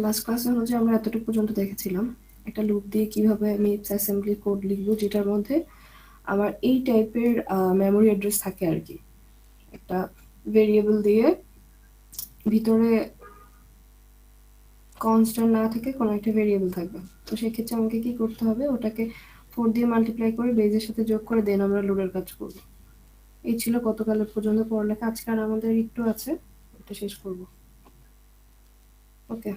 Last ক্লাসে হচ্ছে আমরা এতটুকু পর্যন্ত দেখেছিলাম একটা লুপ দিয়ে কিভাবে মিপস অ্যাসেম্বলি কোড লিখবো, যেটার মধ্যে আমার এই টাইপের মেমোরি অ্যাড্রেস থাকে আর কি। একটা ভেরিয়েবল দিয়ে ভিতরে কনস্ট্যান্ট না থেকে কোনো একটা ভেরিয়েবল থাকবে। তো সেক্ষেত্রে আমাকে কি করতে হবে, ওটাকে 4 দিয়ে মাল্টিপ্লাই করে বেজের সাথে যোগ করে দেন আমরা লোডের কাজ করব। এই ছিল গতকালের পর্যন্ত পড়ালেখা। আজকে আর আমাদের একটু আছে, এটা শেষ করব। ওকে,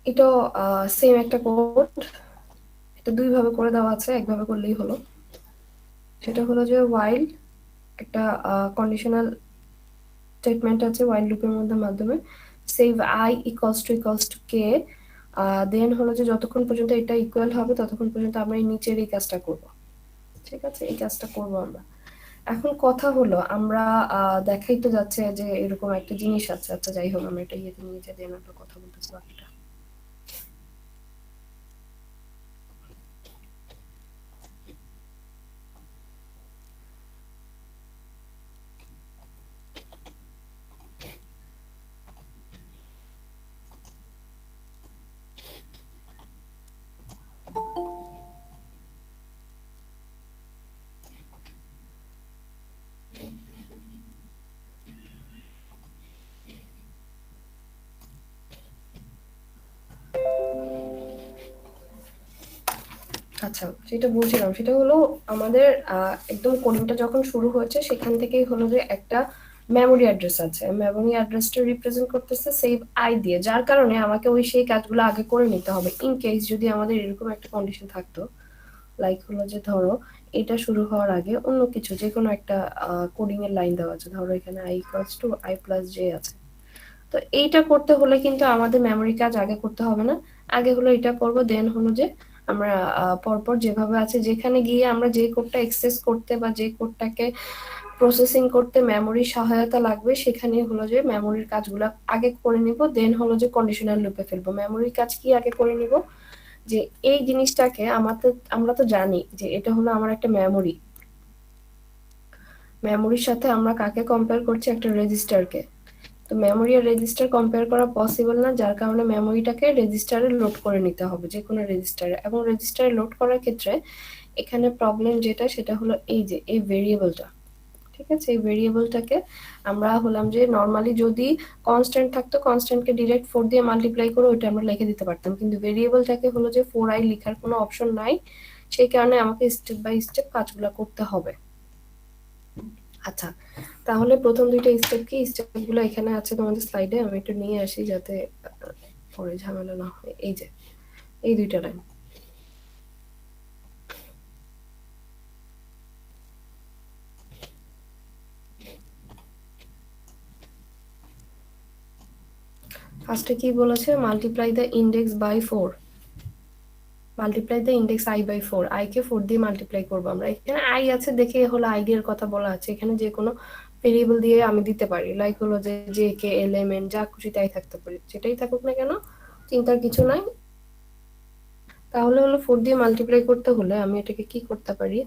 এটা সেম একটা কোড, এটা দুইভাবে করে দেওয়া আছে, একভাবে করলেই হলো। সেটা হলো যে while একটা কন্ডিশনাল স্টেটমেন্ট আছে while লুপের মাধ্যমে save I equals to k, দেন হলো যে যতক্ষণ পর্যন্ত এটা ইকুয়াল হবে ততক্ষণ পর্যন্ত আমরা এই নিচের এই কাজটা করব। ঠিক আছে, এই কাজটা করব আমরা। এখন কথা হলো আমরা দেখাই তো যাচ্ছে যে এরকম একটা জিনিস আছে। আচ্ছা যাই হোক, আমরা এটা ইয়েতে নিয়ে যাই, দেন আমরা কথা বলতেছি বাকিটা। আচ্ছা, যেটা বলছিলাম সেটা হলো আমাদের একদম কোডিংটা যখন শুরু হয়েছে সেখান থেকেই হলো যে একটা মেমোরি অ্যাড্রেস আছে। মেমোরি অ্যাড্রেসটা রিপ্রেজেন্ট করতেছে সেভ আই দিয়ে, যার কারণে আমাকে ওই সেই কাজগুলো আগে করে নিতে হবে। ইন কেস যদি আমাদের এরকম একটা কন্ডিশন থাকতো, লাইক হলো যে ধরো এটা শুরু হওয়ার আগে অন্য কিছু যে কোনো একটা কোডিং এর লাইন দেওয়া আছে, ধরো এখানে I equals to I plus J আছে। তো এইটা করতে হলে কিন্তু আমাদের মেমোরি কাজ আগে করতে হবে না, আগে হলো এটা করব, দেন হলো যে আমরা পরপর যেভাবে আছে যেখানে গিয়ে আমরা যে কোডটা এক্সেস করতে বা যে কোডটাকে প্রসেসিং করতে মেমোরির সহায়তা লাগবে সেখানে হলো যে মেমোরির কাজগুলো আগে করে নিব, দেন হলো যে কন্ডিশনাল লুপে ফেলবো। মেমোরির কাজ কি আগে করে নিব, যে এই জিনিসটাকে আমাদের, আমরা তো জানি যে এটা হলো আমার একটা মেমোরি। মেমোরির সাথে আমরা কাকে কম্পেয়ার করছি, একটা রেজিস্টারকে। তো মেমোরি আর রেজিস্টার কম্পেয়ার করা পসিবল না, যার কারণে মেমোরিটাকে রেজিস্টারে লোড করে নিতে হবে, যে কোনো রেজিস্টারে। এবং রেজিস্টারে লোড করার ক্ষেত্রে এখানে প্রবলেম যেটা সেটা হলো এই যে এই ভেরিয়েবলটা। ঠিক আছে, এই ভেরিয়েবলটাকে আমরা হলাম যে নর্মালি যদি কনস্ট্যান্ট থাকতো, কনস্ট্যান্টকে ডিরেক্ট 4 দিয়ে মাল্টিপ্লাই করে ওইটা আমরা লিখে দিতে পারতাম, কিন্তু ভেরিয়েবলটাকে হলো যে 4i লেখার কোনো অপশন নাই, সেই কারণে আমাকে স্টেপ বাই স্টেপ কাজগুলো করতে হবে। আচ্ছা, তাহলে প্রথম দুইটা স্টেপ কি, স্টেপগুলো এখানে আছে তোমাদের স্লাইডে, আমি একটু নিয়ে আসি যাতে পরে ঝামেলা না হয়। এই যে এই দুইটা লাইন, ফার্স্টে কি বলেছে, multiply the index by 4, multiply the index I by 4, I কে 4 দিয়ে মাল্টিপ্লাই করবো আমরা। এখানে আই আছে দেখে হলো আই এর কথা বলা আছে, এখানে যে কোনো ভেরিয়েবল দিয়ে আমি দিতে পারি, লাইক হলো যে জে কে এলিমেন্ট যা খুশি তাই থাকতে পারি, যেটাই থাকুক না কেন, চিন্তার কিছু নাই। তাহলে হলো 4 দিয়ে মাল্টিপ্লাই করতে হলে আমি এটাকে কি করতে পারি,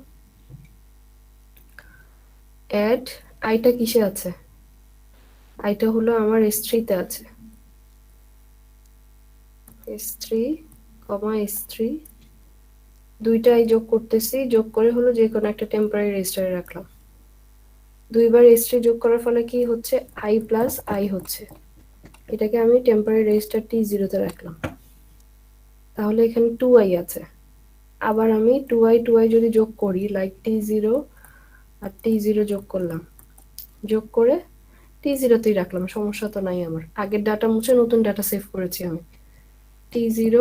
অ্যাড আইটা কিসে আছে, আইটা হলো আমার S3 তে আছে, S3 S3 দুইটাই যোগ করতেছি, যোগ করে হলো যে কোনো একটা টেম্পোরারি রেজিস্টারে রাখলাম। দুইবার S3 যোগ করার ফলে কি হচ্ছে, আই প্লাস আই হচ্ছে, এটাকে আমি টেম্পোরারি রেজিস্টার T0 তে রাখলাম। তাহলে এখানে 2i আছে, আবার আমি 2i যদি যোগ করি, লাইক T0 আর T0 যোগ করলাম, যোগ করে T0 তেই রাখলাম, সমস্যা তো নাই আমার। আগের ডাটা মুছে নতুন ডাটা সেভ করেছি আমি। T0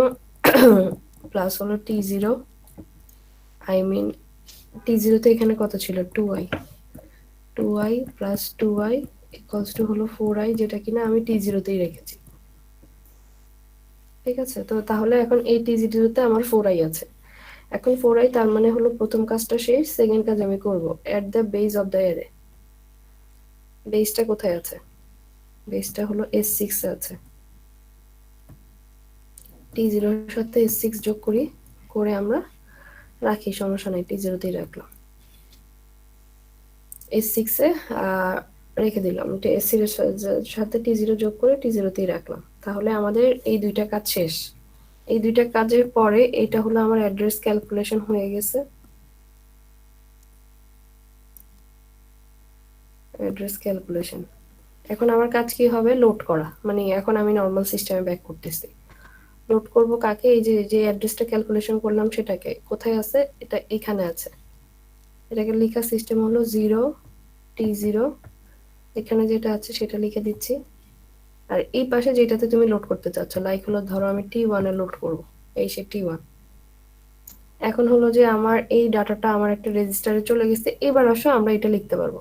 প্লাস হলো T0, আই মিন T0 তে এখানে কত ছিল, 2i plus 2i equals to হলো 4i, যেটা কিনা আমি T0 তেই রেখেছি। ঠিক আছে, তো তাহলে এখন এই T0 তে আমার 4i আছে। এখন 4i তার মানে হলো প্রথম কাজটা শেষ, সেকেন্ড কাজ আমি করব, at the base of the array. বেসটা কোথায় আছে, বেসটা হলো S6 এ আছে। T0 এর সাথে S6 যোগ করি, করে আমরা রাখি, সমস্যা নাই, T0 তেই রাখলাম। S6 এ রেখে দিলাম, এসির সাথে T0 যোগ করে T0 তেই রাখলাম। তাহলে আমাদের এই দুইটা কাজ শেষ। এই দুইটা কাজের পরে এটা হলো আমার অ্যাড্রেস ক্যালকুলেশন হয়ে গেছে। Address calculation. এখন আমার কাজ কি হবে? লোড করা। মানে এখন আমি নরমাল সিস্টেমে ব্যাক করতেছি। লোড করব কাকে? এই যে যে অ্যাড্রেসটা ক্যালকুলেশন করলাম সেটাকে। কোথায় আছে? এটা এখানে আছে। এটাকে লেখা সিস্টেম হলো 0 T0, এখানে যেটা আছে সেটা লিখে দিচ্ছি। আর এই পাশে যেটাতে তুমি লোড করতে চাচ্ছ, লাইক হলো ধরো আমি T1 এ লোড করব, এই সে T1। এখন হলো যে আমার এই ডাটাটা আমার একটা রেজিস্টারে চলে গেছে। এবার আসো আমরা এটা লিখতে পারবো।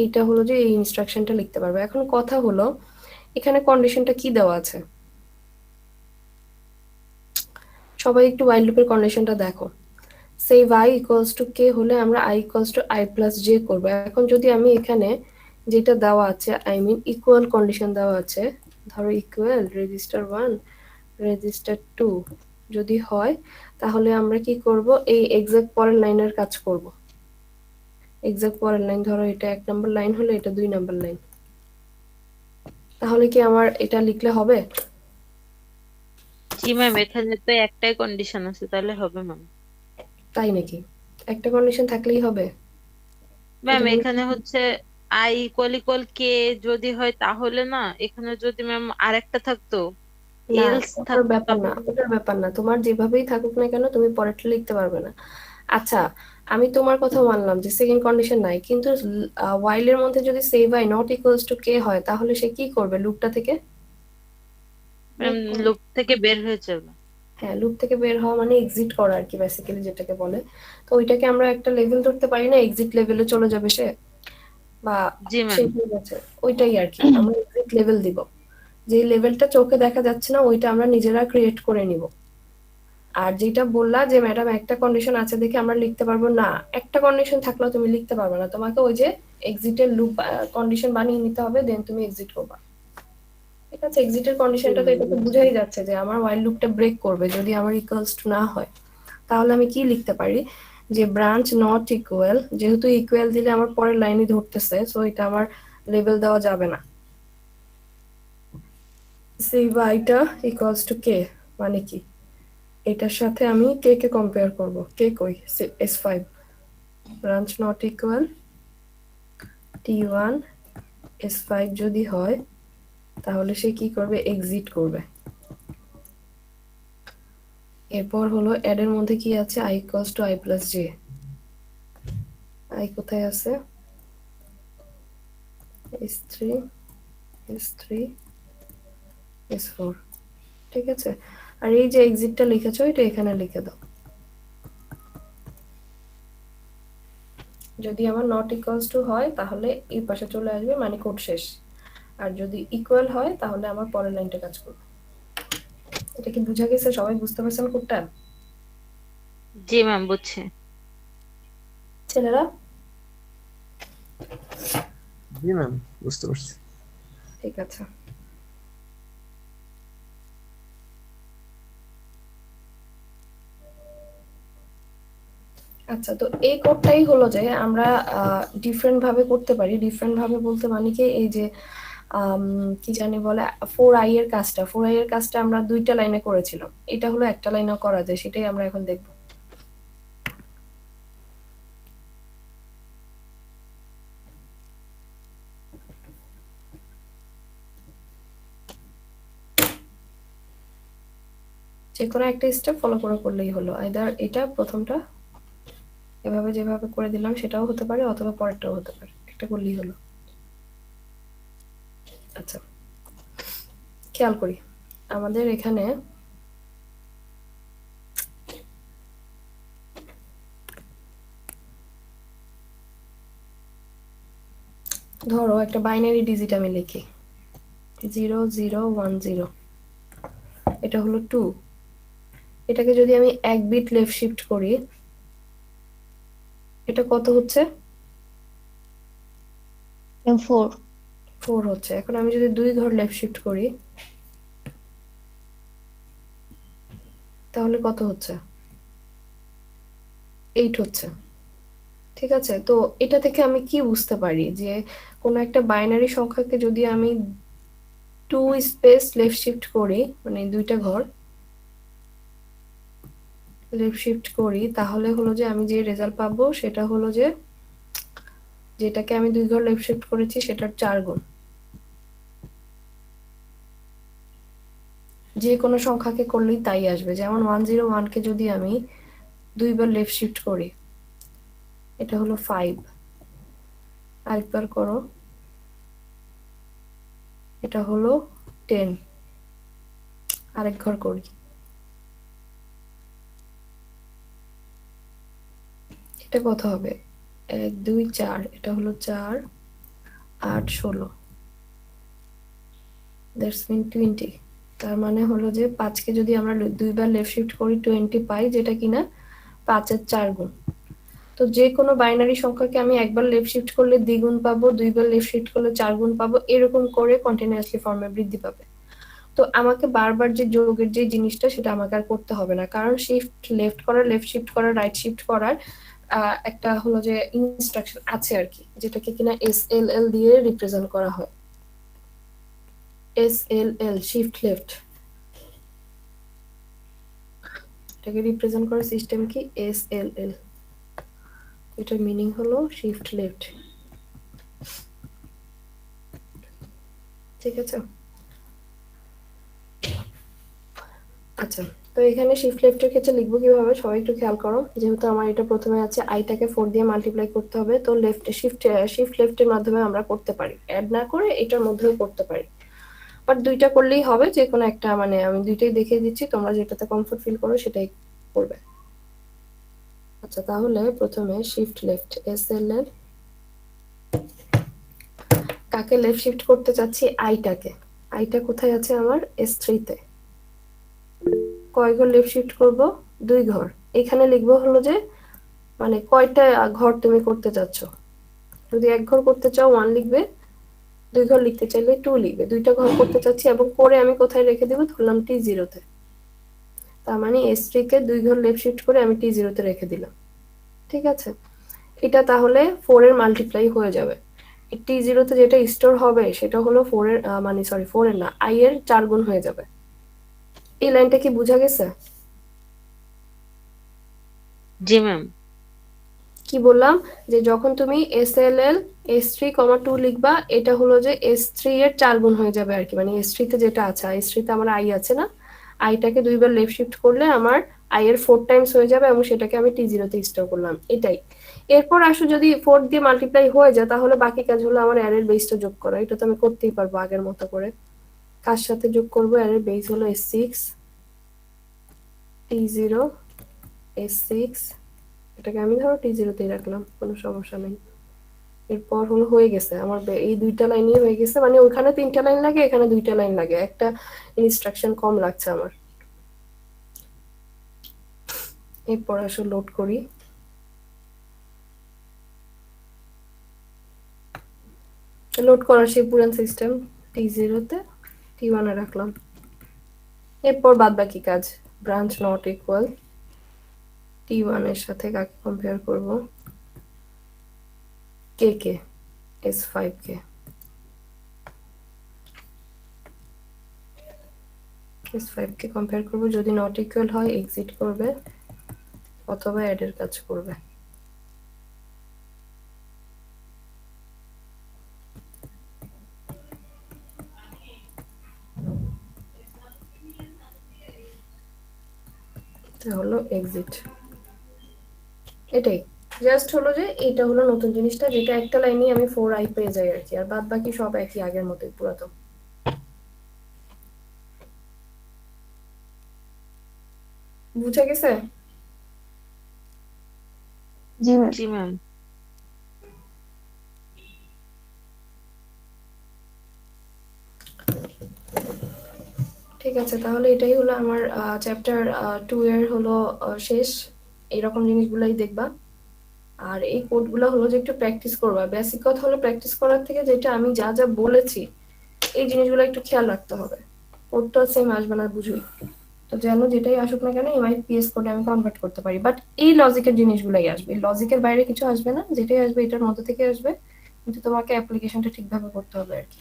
এইটা হলো যে এই ইনস্ট্রাকশনটা লিখতে পারবো। এখন কথা হলো এখানে কন্ডিশনটা কি দেওয়া আছে? সবাই একটু while লুপের কন্ডিশনটা দেখো। সেভ I ইকুয়ালস টু কে হলে আমরা I equals to I plus J করবো। এখন যদি আমি এখানে যেটা দেওয়া আছে, আই মিন ইকুয়াল কন্ডিশন দেওয়া আছে, ধরো ইকুয়াল রেজিস্টার 1 রেজিস্টার 2 যদি হয়, তাহলে আমরা কি করব? এই এক্সাক্ট পরের লাইনের কাজ করব। এক্সাক্ট পরের লাইন, ধরো এটা 1 নম্বর লাইন হলে এটা 2 নম্বর লাইন। তাহলে কি আমার এটা লিখলে হবে? জি ম্যাম, এখানে তো একটাই কন্ডিশন আছে, তাহলে হবে ম্যাম। তাই নাকি? একটা কন্ডিশন থাকলেই হবে? ম্যাম এটা কিন্তু এখানে হচ্ছে আই ইকুয়াল ইকুয়াল কে যদি হয় তাহলে না, এখানে যদি ম্যাম আরেকটা থাকতো, না, এলস ওটার থাকতো ব্যাপার না, তাহলে। ওটার ব্যাপার না। তোমার যেভাবেই থাকুক না কেন তুমি পরেরটা লিখতে পারবে না। আচ্ছা, আমি তোমার কথা মানলাম যে সেকেন্ড কন্ডিশন নাই, কিন্তু while এর মধ্যে যদি save i not equals to k হয়, তাহলে সে কি করবে? লুপটা থেকে ম্যাম বের করবে। লুপ থেকে বের হয়ে যাবে। হ্যাঁ, লুপ থেকে বের হওয়া মানে এক্সিট করা আর কি, বেসিক্যালি যেটাকে বলে। তো ওইটাকে আমরা একটা লেভেল ধরতে পারি না? এক্সিট লেভেলে চলে যাবে সে, বা জি ম্যাম। শেষ হয়ে গেছে, ওইটাই আর কি। আমরা এক্সিট লেভেল দিব। যে লেভেলটা চোখে দেখা যাচ্ছে না ওইটা আমরা নিজেরা ক্রিয়েট করে নিব। আর যেটা বললা যে ম্যাডাম একটা কন্ডিশন আছে দেখে আমরা লিখতে পারবো না, একটা কন্ডিশন থাকলেও তুমি লিখতে পারবে না। তোমাকে ওই যে এক্সিটের লুপ কন্ডিশন বানিয়ে নিতে হবে, দেন তুমি এক্সিট করবা। ঠিক আছে? এক্সিটের জি কন্ডিশনটা তো ম্যাম এটা তো বুঝছি। বুঝাই যাচ্ছে যে আমার while লুপটা ব্রেক করবে যদি আমার ইকুয়ালস টু না হয়। তাহলে আমি কি লিখতে পারি? যে ব্রাঞ্চ নট ইকুয়াল, যেহেতু ইকুয়াল দিলে আমার পরের লাইনই ধরতেছে, সো এটা আমার লেবেল দেওয়া যাবে না। সেই বাইটা ইকুয়ালস টু কে মানে কি? এটার সাথে আমি কে কে কম্পেয়ার করব। কে কই? S5। Branch not equal T1 S5 যদি হয়, তাহলে সে কি করবে? এক্সিট করবে। এরপর হলো অ্যাড এর মধ্যে কি আছে? I equals to I plus J. I কোথায় আছে? S3 S3 S4। ঠিক আছে? আর এই যে এক্সিটটা লিখেছো এটা এখানে লিখে দাও। যদি আমার নট ইকুয়ালস টু হয় তাহলে এই পাশে চলে আসবে, মানে কোড শেষ। আর যদি ইকুয়াল হয় তাহলে আমার পরের লাইনটা কাজ করবে। এটা কি বুঝা গেছে? সবাই বুঝতে পারছেন কোডটা? জি ম্যাম বুঝছি। ছেলেরা? জি ম্যাম, বুঝতে পারছি। ঠিক আছে। আচ্ছা, তো এই কোডটাই হলো যে আমরা ডিফারেন্ট ভাবে করতে পারি। ডিফারেন্ট ভাবে বলতে মানে কি, এই যে কি জানি বলে, 4i এর কাজটা, 4i এর কাজটা আমরা দুইটা লাইনে করেছিলাম। এটা হলো একটা লাইনেও করা যায়, সেটাই আমরা এখন দেখব। যে কোনো একটা স্টেপ ফলো করে করলেই হলো। আইদার এটা প্রথমটা এভাবে যেভাবে করে দিলাম সেটাও হতে পারে, অথবা পরেরটাও হতে পারে, একটা করলেই হলো। আচ্ছা, খেয়াল করি আমাদের এখানে ধরো একটা বাইনারি ডিজিট আমি লিখি 0010, এটা হলো 2। এটাকে যদি আমি এক বিট লেফট শিফট করি, এটা কত হচ্ছে? ফোর। 4 হচ্ছে। এখন আমি যদি 2 ঘর লেফট শিফট করি, তাহলে কত হচ্ছে? 8 হচ্ছে। ঠিক আছে? তো এটা থেকে আমি কি বুঝতে পারি যে কোনো একটা বাইনারি সংখ্যাকে যদি আমি 2 স্পেস লেফট শিফট করি, মানে 2টা ঘর লেফট শিফট করি, তাহলে হলো যে আমি যে রেজাল্ট পাবো সেটা হলো যে যেটাকে আমি 2 ঘর লেফট শিফট করেছি সেটার 4 গুণ। যে কোনো সংখ্যাকে করলেই তাই আসবে। যেমন 101 কে যদি আমি 2 বার লেফট শিফট করি, এটা হলো 5। আরেকবার করো, এটা হলো 10। আরেক ঘর করি, এটা কত হবে? 1 2 4, এটা হলো 4 8 16, দ্যাটস মিন 20। তার মানে হলো যে 5 কে যদি আমরা 2 বার লেফট শিফট করি 20 পাই, যেটা কিনা 5 এর 4 গুণ। তো যে কোনো বাইনারি সংখ্যাকে আমি একবার লেফট শিফট করলে দ্বিগুণ পাবো, 2 বার লেফট শিফট করলে 4 গুণ পাবো, এরকম করে কন্টিনিউয়াসলি ফর্মে বৃদ্ধি পাবে। তো আমাকে বারবার যে যোগের যে জিনিসটা সেটা আমাকে আর করতে হবে না, কারণ শিফট লেফট করার, লেফট শিফট করার, রাইট শিফট করার একটা হলো যে ইনস্ট্রাকশন আছে আর কি, যেটাকে কিনা SLL দিয়ে রিপ্রেজেন্ট করা হয়। SLL, শিফট লেফট, এটাকে রিপ্রেজেন্ট করার সিস্টেম কি? SLL। এটার মিনিং হলো শিফট লেফট। ঠিক আছে? আচ্ছা, তো এখানে শিফট লেফটের ক্ষেত্রে লিখবো কিভাবে সবাই একটু খেয়াল করো। যেহেতু আমার এটা প্রথমে আছে আইটাকে 4 দিয়ে মাল্টিপ্লাই করতে হবে, তো শিফট লেফটের মাধ্যমে আমরা করতে পারি, অ্যাড না করে এটার মধ্যেও করতে পারি, বাট দুইটা করলেই হবে, যে কোনো একটা, মানে আমি দুইটাই দেখিয়ে দিচ্ছি, তোমরা যেটাতে কমফোর্ট ফিল করো সেটাই করবে। আচ্ছা, তাহলে প্রথমে শিফট লেফট SLL, কাকে লেফট শিফট করতে চাচ্ছি? আইটাকে। আইটা কোথায় আছে আমার? S3 তে। কয় ঘর লেফট শিফট করব? 2 ঘর। এখানে লিখবো হলো যে মানে কয়টা ঘর তুমি করতে চাচ্ছ। যদি 1 ঘর করতে চাও 1 লিখবে, 2 ঘর লিখতে চাইলে 2 লিখবে। 2টা ঘর করতে চাচ্ছি এবং করে আমি কোথায় রেখে দেব? ধরলাম T0 তে। তার মানে S3 কে 2 ঘর লেফট শিফট করে আমি T0 তে রেখে দিলাম। ঠিক আছে? এটা তাহলে 4 এর মাল্টিপ্লাই হয়ে যাবে। T0 তে যেটা স্টোর হবে সেটা হলো 4 এর মানে সরি 4 এর না, I এর 4 গুণ হয়ে যাবে। এই লাইনটা কি বোঝা গেছে? জি ম্যাম। কি বললাম যে যখন তুমি SLL S3, 2 লিখবা, এটা হলো যে S3 এর 4 গুণ হয়ে যাবে আর কি, মানে S3 তে যেটা আছে, S3 তে আমার I আছে না, আইটাকে 2 বার লেফট শিফট করলে আমার I এর 4 টাইমস হয়ে যাবে এবং সেটাকে আমি T0 তে স্টোর করলাম, এটাই। এরপর আসো যদি 4 দিয়ে মাল্টিপ্লাই হয়ে যায়, তাহলে বাকি কাজ হলো আমার অ্যারের বেসটা যোগ করা। এটা তো আমি করতেই পারবো আগের মতো করে। কার সাথে যোগ করব? অ্যারের বেস হলো S6 T0 S6, এটাকে আমি ধরো T0 তেই রাখলাম, কোনো সমস্যা নেই। এরপর হলো হয়ে গেছে আমার এই 2টা লাইনই হয়ে গেছে, মানে ওখানে 3টা লাইন লাগে, এখানে 2টা লাইন লাগে, একটা ইনস্ট্রাকশন কম লাগছে আমার। এরপর আসলে লোড করি, লোড করার সেই পুরান সিস্টেম, T0 তে T1 এ রাখলাম। এরপর বাদ বাকি কাজ, ব্রাঞ্চ নট ইকুয়াল, T1 এর সাথে কাকে কম্পেয়ার করব? কে S5 কে, S5 কে কম্পেয়ার করব। যদি নট ইকুয়াল হয় এক্সিট করবে অথবা অ্যাড এর কাজ করবে। এটা হলো এক্সিট। এটাই জাস্ট হলো যে এটা হলো নতুন জিনিসটা, যেটা একটা লাইনে আমি 4i পেয়ে যাই আর কি, আর বাদ বাকি সব একই আগের মতোই পুরাতন। বুঝা গেছে? জি ম্যাম। জি ম্যাম। ঠিক আছে, তাহলে এটাই হলো আমার চ্যাপ্টার 2 এর হলো শেষ। এইরকম জিনিসগুলাই দেখবা, আর এই কোডগুলো হলো যে একটু প্র্যাকটিস করবা। বেসিক কথা হলো প্র্যাকটিস করার থেকে যেটা আমি যা যা বলেছি এই জিনিসগুলো একটু খেয়াল রাখতে হবে। কোডটা সেম আসবে না, বুঝুই। তো তো যেন যেটাই আসুক না কেন এমআইপিএস কোডে আমি কনভার্ট করতে পারি। বাট এই লজিকের জিনিসগুলাই আসবে, লজিকের বাইরে কিছু আসবে না, যেটাই আসবে এটার মধ্যে থেকে আসবে, কিন্তু তোমাকে অ্যাপ্লিকেশনটা ঠিকভাবে করতে হবে আর কি।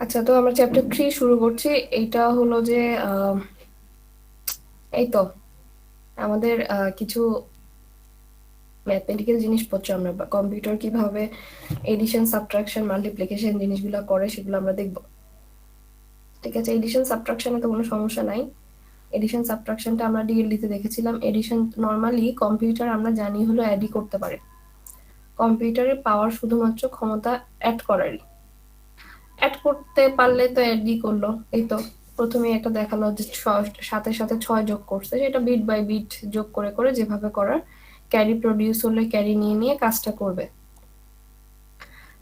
আচ্ছা, তো আমরা চ্যাপ্টার 3 শুরু করছি। এইটা হলো যে এই তো আমাদের কিছু ম্যাথমেটিক্যাল জিনিসপত্র, আমরা কম্পিউটার কিভাবে এডিশন, সাবট্রাকশন, মাল্টিপ্লিকেশন জিনিসগুলো করে সেগুলো আমরা দেখব। ঠিক আছে, এডিশন সাবট্রাকশনে তো কোনো সমস্যা নাই। এডিশন সাবট্রাকশনটা আমরা ডিএলডিতে দেখেছিলাম। এডিশন নর্মালি কম্পিউটার আমরা জানি হলো অ্যাডই করতে পারে। কম্পিউটারের পাওয়ার শুধুমাত্র ক্ষমতা অ্যাড করারই। অ্যাড করতে পারলে তো অ্যাডই করলো। এই তো প্রথমে একটা দেখালো যে সাথে সাথে 6 যোগ করছে, সেটা বিট বাই বিট যোগ করে করে যেভাবে করার, ক্যারি প্রডিউস হলে ক্যারি নিয়ে নিয়ে কাজটা করবে।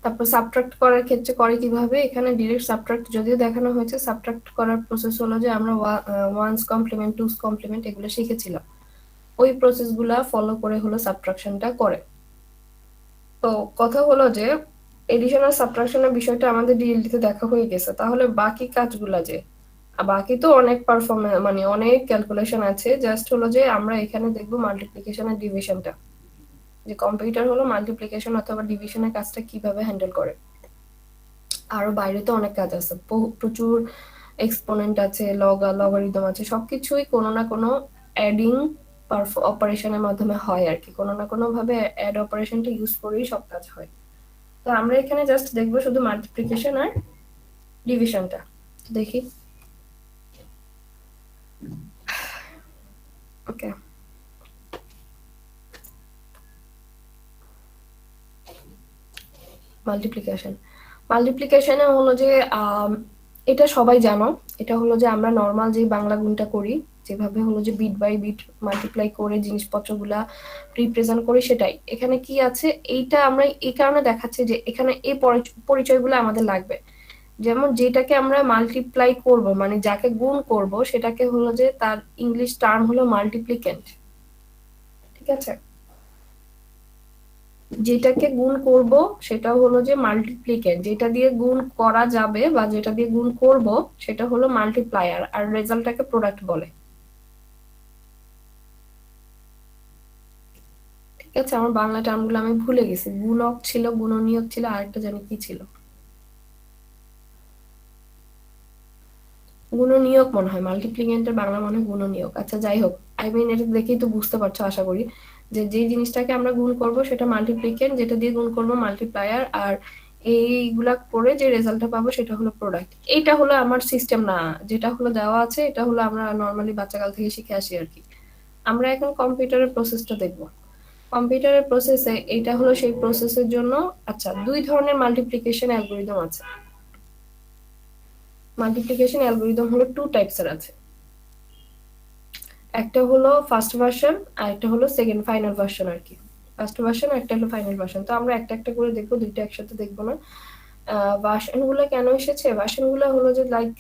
তারপর সাবট্রাক্ট করার ক্ষেত্রে করে কিভাবে, এখানে ডিরেক্ট সাবট্রাক্ট যদিও দেখানো হয়েছে, সাবট্রাক্ট করার প্রসেস হলো যে আমরা ওয়ান্স কমপ্লিমেন্ট, টুস কমপ্লিমেন্ট এগুলো শিখেছিলাম, ওই প্রসেসগুলা ফলো করে হলো সাবট্রাকশনটা করে। তো কথা হলো যে এডিশন আর সাবট্রাকশনের বিষয়টা আমাদের ডিএলডিতে দেখা হয়ে গেছে, তাহলে বাকি কাজগুলা যে বাকি তো অনেক পারফরমেন্স মানে অনেক ক্যালকুলেশন আছে, জাস্ট হলো যে আমরা এখানে দেখবো মাল্টিপ্লিকেশন আর ডিভিশনটা, যে কম্পিউটার হলো মাল্টিপ্লিকেশন অথবা ডিভিশনের কাজটা কিভাবে হ্যান্ডেল করে। আরো বাইরে তো অনেক কাজ আছে, প্রচুর এক্সপোনেন্ট আছে, লগারিদম আছে, সবকিছুই কোনো না কোনো অ্যাডিং অপারেশনের মাধ্যমে হয় আর কি, কোনো না কোনো ভাবে অ্যাড অপারেশনটা ইউজ করেই সব কাজ হয়। তো আমরা এখানে জাস্ট দেখবো শুধু মাল্টিপ্লিকেশন আর ডিভিশনটা। দেখি, ওকে, মাল্টিপ্লিকেশন। মাল্টিপ্লিকেশনে হলো যে এটা সবাই জানো, এটা হলো যে আমরা নর্মাল যে বাংলা গুণটা করি, যেভাবে হলো যে বিট বাই বিট মাল্টিপ্লাই করে জিনিসপত্রগুলা রিপ্রেজেন্ট করি, সেটাই এখানে কি আছে। এইটা আমরা এই কারণে দেখাচ্ছি যে এখানে এই পরিচয়গুলো আমাদের লাগবে। যেমন যেটাকে আমরা মাল্টিপ্লাই করব, মানে যাকে গুণ করব, সেটাকে হলো যে তার ইংলিশ টার্ম হলো মাল্টিপ্লিকেন্ট। ঠিক আছে, যেটাকে গুণ করব সেটা হলো যে মাল্টিপ্লিকেন্ট, যেটা দিয়ে গুণ করা যাবে বা যেটা দিয়ে গুণ করব সেটা হলো মাল্টিপ্লায়ার, আর রেজাল্টটাকে প্রোডাক্ট বলে। ঠিক আছে, আমার বাংলা টার্মগুলো আমি ভুলে গেছি, গুণক ছিল, গুণনীয়ক ছিল, আরেকটা জানি কি ছিল, গুণনীয়ক মনে হয়, মাল্টিপ্লিকেন্টের বাংলা মনে হয় গুণনীয়ক। আচ্ছা যাই হোক, আই মিন এটা দেখেই তো বুঝতে পারছো আশা করি, যে যেই জিনিসটাকে আমরা গুণ করব সেটা মাল্টিপ্লিকেন্ট, যেটা দিয়ে গুণ করব মাল্টিপ্লায়ার, আর এইগুলা করে যে রেজাল্টটা পাবো সেটা হলো প্রোডাক্ট। এইটা হলো আমার সিস্টেম না, যেটা হলো দেওয়া আছে এটা হলো আমরা নর্মালি বাচ্চাকাল থেকে শিখে আসি আর কি। আমরা এখন কম্পিউটারের প্রসেসটা দেখব। কম্পিউটারের প্রসেসে এটা হলো সেই প্রসেসের জন্য। আচ্ছা, দুই ধরনের মাল্টিপ্লিকেশন অ্যালগরিদম আছে। মাল্টিপ্লিকেশন অ্যালগরিদম হলো টু টাইপসের আছে, একটা হলো ফার্স্ট ভার্সন আর একটা হলো সেকেন্ড ফাইনাল ভার্সন আর কি। ফার্স্ট ভার্সন আর একটা হলো ফাইনাল ভার্সন। তো আমরা একটা একটা করে দেখবো, দুইটা একসাথে দেখবো না। ভার্সন গুলো কেন এসেছে, ভার্সন গুলো হলো যে লাইক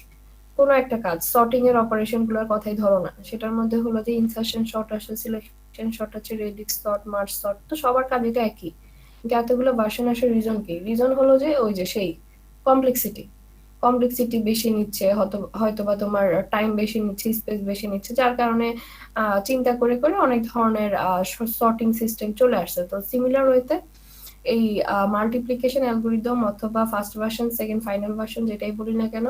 কোনো একটা কাজ, সর্টিং এর অপারেশন গুলোর কথাই ধরো না, সেটার মধ্যে হলো যে ইনসার্শন শর্ট আছে, সিলেকশন শর্ট আছে, রেডিক্স শর্ট, মার্জ শর্ট, তো সবার কাজ এটা একই। কিন্তু এতগুলো ভার্সন আসার রিজন কি? রিজন হলো যে ওই যে সেই কমপ্লেক্সিটি, কমপ্লেক্সিটি বেশি নিচ্ছে, হয়তোবা তোমার টাইম বেশি নিচ্ছে, স্পেস বেশি নিচ্ছে, যার কারণে চিন্তা করে করে অনেক ধরনের সর্টিং সিস্টেম চলে আসছে। তো সিমিলার ওয়েতে এই মাল্টিপ্লিকেশন অ্যালগরিদম অথবা first version, second final version, যেটাই বলি না কেন,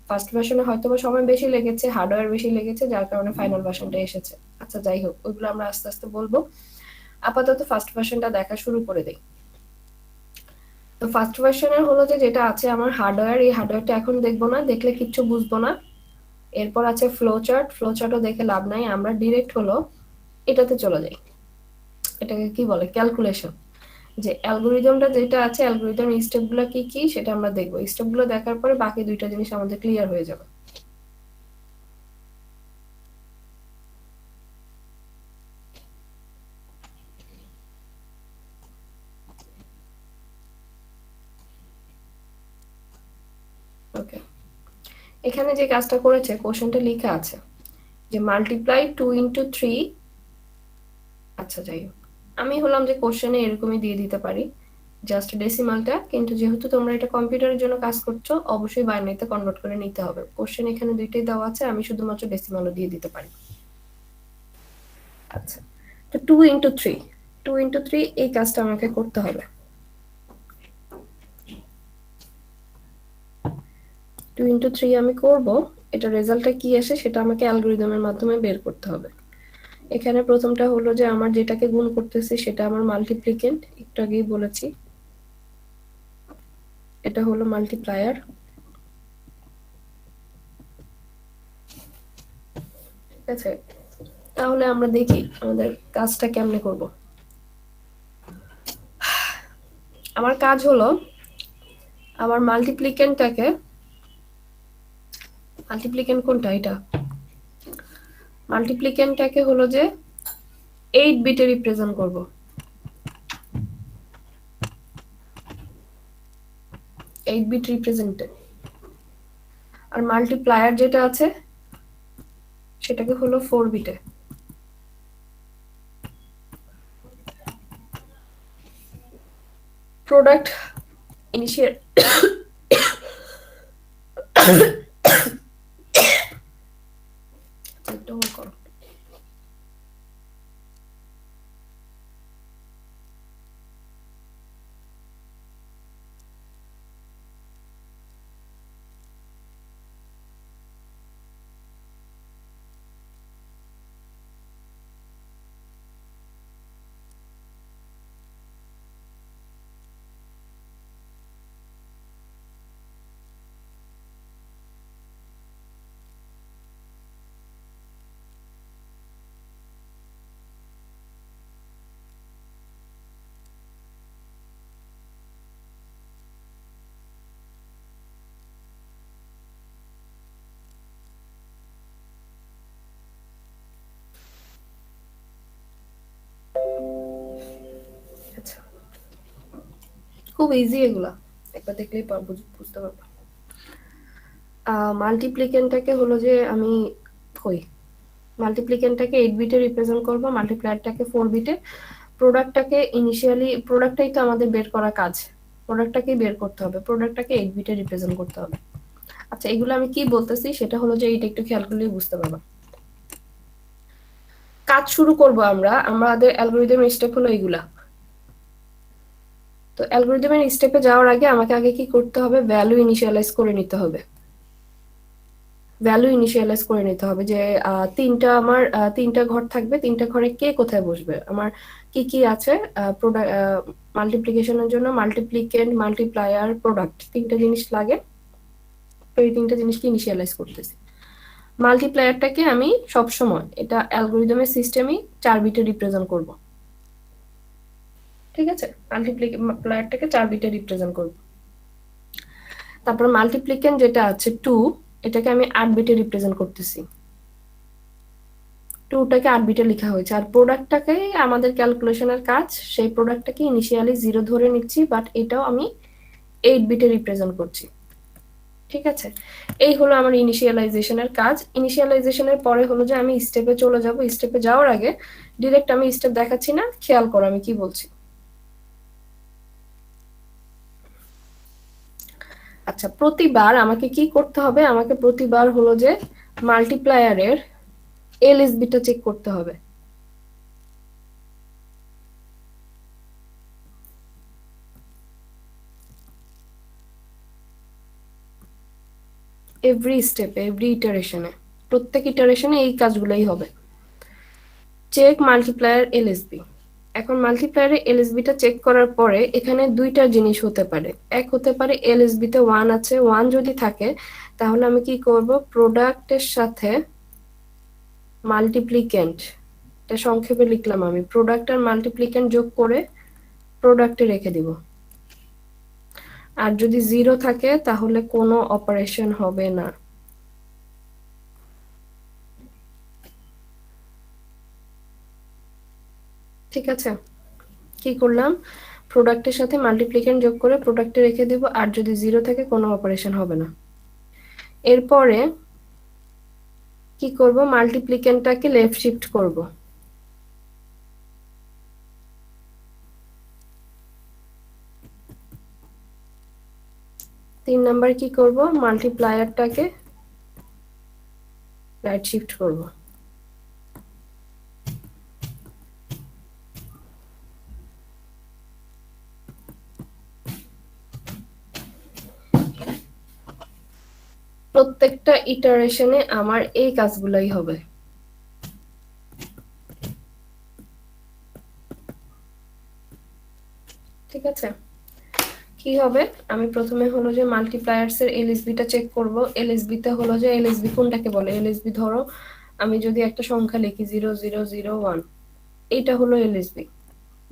ফার্স্ট ভার্সনে হয়তোবা সময় বেশি লেগেছে, হার্ডওয়্যার বেশি লেগেছে, যার কারণে ফাইনাল ভার্সনটা এসেছে। আচ্ছা যাই হোক, ওইগুলো আমরা আস্তে আস্তে বলবো, আপাতত ফার্স্ট ভার্সনটা দেখা শুরু করে দেই। তো ফার্স্ট ভার্সনের হলো যে যেটা আছে আমার হার্ডওয়্যার, এই হার্ডওয়্যারটা এখন দেখবো না, দেখলে কিচ্ছু বুঝবো না। এরপর আছে ফ্লো চার্ট, ফ্লো চার্টও দেখে লাভ নাই, আমরা ডিরেক্ট হলো এটাতে চলে যাই। এটাকে কি বলে, ক্যালকুলেশন। যে অ্যালগোরিদমটা যেটা আছে, অ্যালগোরিদম স্টেপগুলো কি কি সেটা আমরা দেখবো। স্টেপগুলো দেখার পরে বাকি দুইটা জিনিস আমাদের ক্লিয়ার হয়ে যাবে। ওকে, এখানে যে কাজটা করেছে, কোশ্চেনটা লেখা আছে যে মাল্টিপ্লাই 2 × 3। আচ্ছা যাই হোক, আমি হলাম যে কোশ্চেনে এরকমই দিয়ে দিতে পারি জাস্ট ডেসিমালটা, কিন্তু যেহেতু তোমরা এটা কম্পিউটারের জন্য কাজ করছো অবশ্যই বাইনারিতে কনভার্ট করে নিতে হবে। কোশ্চেন এখানে দুইটাই দেওয়া আছে, আমি শুধুমাত্র ডেসিমালও দিয়ে দিতে পারি। আচ্ছা, তো 2 × 3, 2 × 3 এই কাজটা আমাকে করতে হবে। 2 × 3 আমি করব, এটা রেজাল্টটা কি আসে সেটা আমাকে অ্যালগরিদমের মাধ্যমে বের করতে হবে। এখানে প্রথমটা হলো যে আমার যেটাকে গুণ করতেছি সেটা আমার মাল্টিপ্লিকেন্ট, একটু আগেই বলেছি। এটা হলো মাল্টিপ্লায়ার। ঠিক আছে, তাহলে আমরা দেখি আমাদের কাজটা কেমনে করব। আমার কাজ হলো আমার মাল্টিপ্লিকেন্টটাকে, মাল্টিপ্লিকেন্ট কোনটা, এটা মাল্টিপ্লিকেন্টটাকে হলো যে 8 বিটে রিপ্রেজেন্ট করব। 8 বিট রিপ্রেজেন্টে। আর মাল্টিপ্লায়ার যেটা আছে সেটাকে হলো 4 বিটে। প্রোডাক্ট ইনিশিয়াল একটু হোল্ড করো। আচ্ছা, খুব ইজি এগুলা, একবার দেখলেই বুঝতে পারবো। মাল্টিপ্লিকেন্টটাকে হলো যে আমি কই, মাল্টিপ্লিকেন্টটাকে 8 বিটে রিপ্রেজেন্ট করব, মাল্টিপ্লায়ারটাকে 4 বিটে। প্রোডাক্টটাকে ইনিশিয়ালি, প্রোডাক্টটাই তো আমাদের বের করা কাজ, প্রোডাক্টটাকেই বের করতে হবে, প্রোডাক্টটাকে 8 বিটে রিপ্রেজেন্ট করতে হবে। আচ্ছা, এগুলো আমি কি বলতেছি সেটা হলো যে এইটা একটু খেয়াল করলেই বুঝতে পারবা। কাজ শুরু করব আমরা, আমাদের অ্যালগরিদমের স্টেপ হলো এগুলা। তো অ্যালগরিদমের স্টেপে যাওয়ার আগে আমাকে আগে কি করতে হবে, ভ্যালু ইনিশিয়ালাইজ করে নিতে হবে। ভ্যালু ইনিশিয়ালাইজ করে নিতে হবে যে তিনটা আমার তিনটা ঘর থাকবে, তিনটা ঘরে কে কোথায় বসবে, আমার কি কি আছে প্রোডাক্ট মাল্টিপ্লিকেশনের জন্য, মাল্টিপ্লিকেন্ট, মাল্টিপ্লায়ার, প্রোডাক্ট, তিনটা জিনিস লাগে। তো এই তিনটা জিনিসকে ইনিশিয়ালাইজ করতেছি। মাল্টিপ্লায়ারটাকে আমি সবসময় এটা অ্যালগরিদমের সিস্টেমই 4 বিটে রিপ্রেজেন্ট করব। ঠিক আছে, মাল্টিপ্লায়ারটাকে 4 বিটে রিপ্রেজেন্ট করব। তারপর মাল্টিপ্লিকেন্ট যেটা আছে 2, এটাকে আমি 8 বিটে রিপ্রেজেন্ট করতেছি। 2টাকে 8 বিটে লেখা হয়েছে। আর প্রোডাক্টটাকে আমাদের ক্যালকুলেশনের কাজ, সেই প্রোডাক্টটাকে ইনিশিয়ালি 0 ধরে নিচ্ছি, বাট এটাও আমি 8 বিটে রিপ্রেজেন্ট করছি। ঠিক আছে, এই হলো আমার ইনিশিয়ালাইজেশনের কাজ। ইনিশিয়ালাইজেশনের পরে হলো যে আমি স্টেপে চলে যাব। স্টেপে যাওয়ার আগে ডিরেক্ট আমি স্টেপ দেখাচ্ছি না, খেয়াল করো আমি কি বলছি। আচ্ছা, প্রতিবার আমাকে কি করতে হবে, আমাকে প্রতিবার হলো যে মাল্টিপ্লায়ারের এলএসবিটা চেক করতে হবে। এভরি স্টেপে, এভরি ইটারেশনে, প্রত্যেক ইটারেশনে এই কাজগুলোই হবে। Check multiplier LSB. এখন মাল্টিপ্লায়ারে এলএসবিটা চেক করার পরে এখানে দুইটা জিনিস হতে পারে। এক হতে পারে এলএসবিতে 1 আছে, 1 যদি থাকে তাহলে আমি কি করব, প্রোডাক্টের সাথে মাল্টিপ্লিকেন্ট এটা সংক্ষেপে লিখলাম আমি। প্রোডাক্ট আর মাল্টিপ্লিকেন্ট যোগ করে প্রোডাক্টে রেখে দিব। আর যদি 0 থাকে তাহলে কোনো অপারেশন হবে না। ঠিক আছে, কি করলাম? প্রোডাক্টের সাথে মাল্টিপ্লিকেন্ট যোগ করে প্রোডাক্টে রেখে দিব, আর যদি 0 থাকে কোনো অপারেশন হবে না। এরপরে কি করব? মাল্টিপ্লিকেন্টটাকে লেফট শিফট করব। 3 নাম্বার কি করব? মাল্টিপ্লায়ারটাকে রাইট শিফট করব। প্রত্যেকটা ইটারেশনে আমার এই কাজগুলাই হবে। ঠিক আছে, কি হবে? আমি প্রথমে হলো যে মাল্টিপ্লায়ার্স এর এলএসবিটা চেক করব। এলএসবি তে হলো যে এলএসবি কোনটাকে বলে? এলএসবি ধরো আমি যদি একটা সংখ্যা লিখি 0001, এইটা হলো LSB,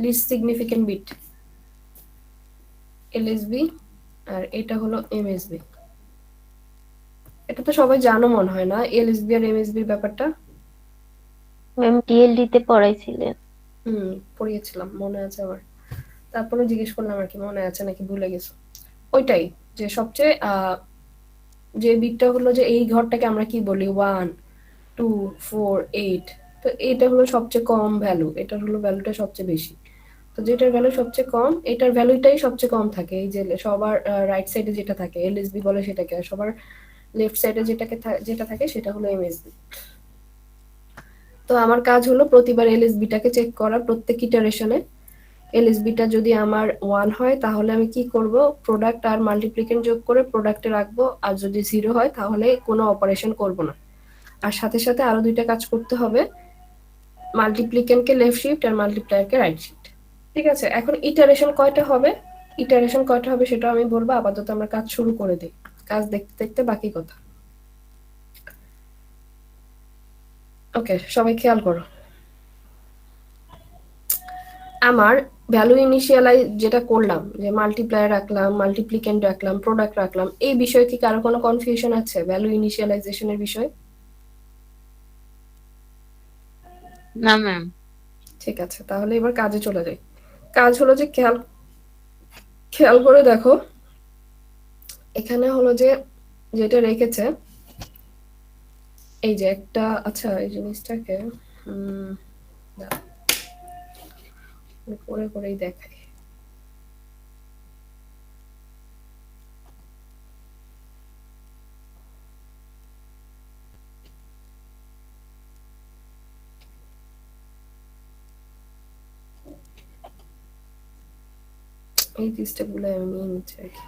least significant bit LSB, আর এটা হলো এমএসবি। এটা তো সবাই জানো মনে হয় না, এলএসবি আর এমএসবির ব্যাপারটা? ম্যাম টিএলডি তে পড়াইছিলেন। পড়িয়েছিলাম, মনে আছে আমার। তারপরে জিজ্ঞেস করলাম আর কি, মনে আছে নাকি ভুলে গেছো। ওইটাই, যে সবচেয়ে যে বিটটা হলো যে এই ঘরটাকে আমরা কি বলি 1 2 4 8, তো এটা হলো সবচেয়ে কম ভ্যালু, এটার হলো ভ্যালুটা সবচেয়ে বেশি। তো যেটার ভ্যালু সবচেয়ে কম, এটার ভ্যালুটাই সবচেয়ে কম থাকে। এই যে সবার রাইট সাইডে যেটা থাকে এলএসবি বলে সেটাকে, আর সবার লেফট সাইডে যেটা থাকে সেটা হলো এমএসবি। তো আমার কাজ হলো প্রতিবার এলএসবিটাকে চেক করা প্রত্যেক ইটারেশনে। এলএসবিটা যদি আমার 1 হয় তাহলে আমি কি করব? প্রোডাক্ট আর মাল্টিপ্লিকেন্ট যোগ করে প্রোডাক্টে রাখবো, আর যদি 0 হয় তাহলে কোনো অপারেশন করব না। আর সাথে সাথে আরো দুইটা কাজ করতে হবে, মাল্টিপ্লিকেন্টকে লেফট শিফট আর মাল্টিপ্লায়ারকে রাইট শিফট। ঠিক আছে, এখন ইটারেশন কয়টা হবে? ইটারেশন কয়টা হবে সেটা আমি বলবো। আপাতত আমরা কাজ শুরু করে দিই, কাজ দেখতে দেখতে বাকি কথা। ওকে, সবাই খেয়াল করো। আমার ভ্যালু ইনিশিয়ালাইজ যেটা করলাম, যে মাল্টিপ্লায়ার রাখলাম, মাল্টিপ্লিকেন্ট রাখলাম, প্রোডাক্ট রাখলাম, এই বিষয়ে কি কারো কোনো কনফিউশন আছে ভ্যালু ইনিশিয়ালাইজেশনের বিষয়ে? না ম্যাম। ঠিক আছে, তাহলে এবার কাজে চলে যাই। কাজ হলো যে খেয়াল খেয়াল করে দেখো, এখানে হলো যে যেটা রেখেছে, এই যে একটা, আচ্ছা এই জিনিসটাকে দাঁড়াও, আমি করে করেই দেখাই। এই স্টেপগুলো আমি নিয়ে নিচ্ছি আর কি।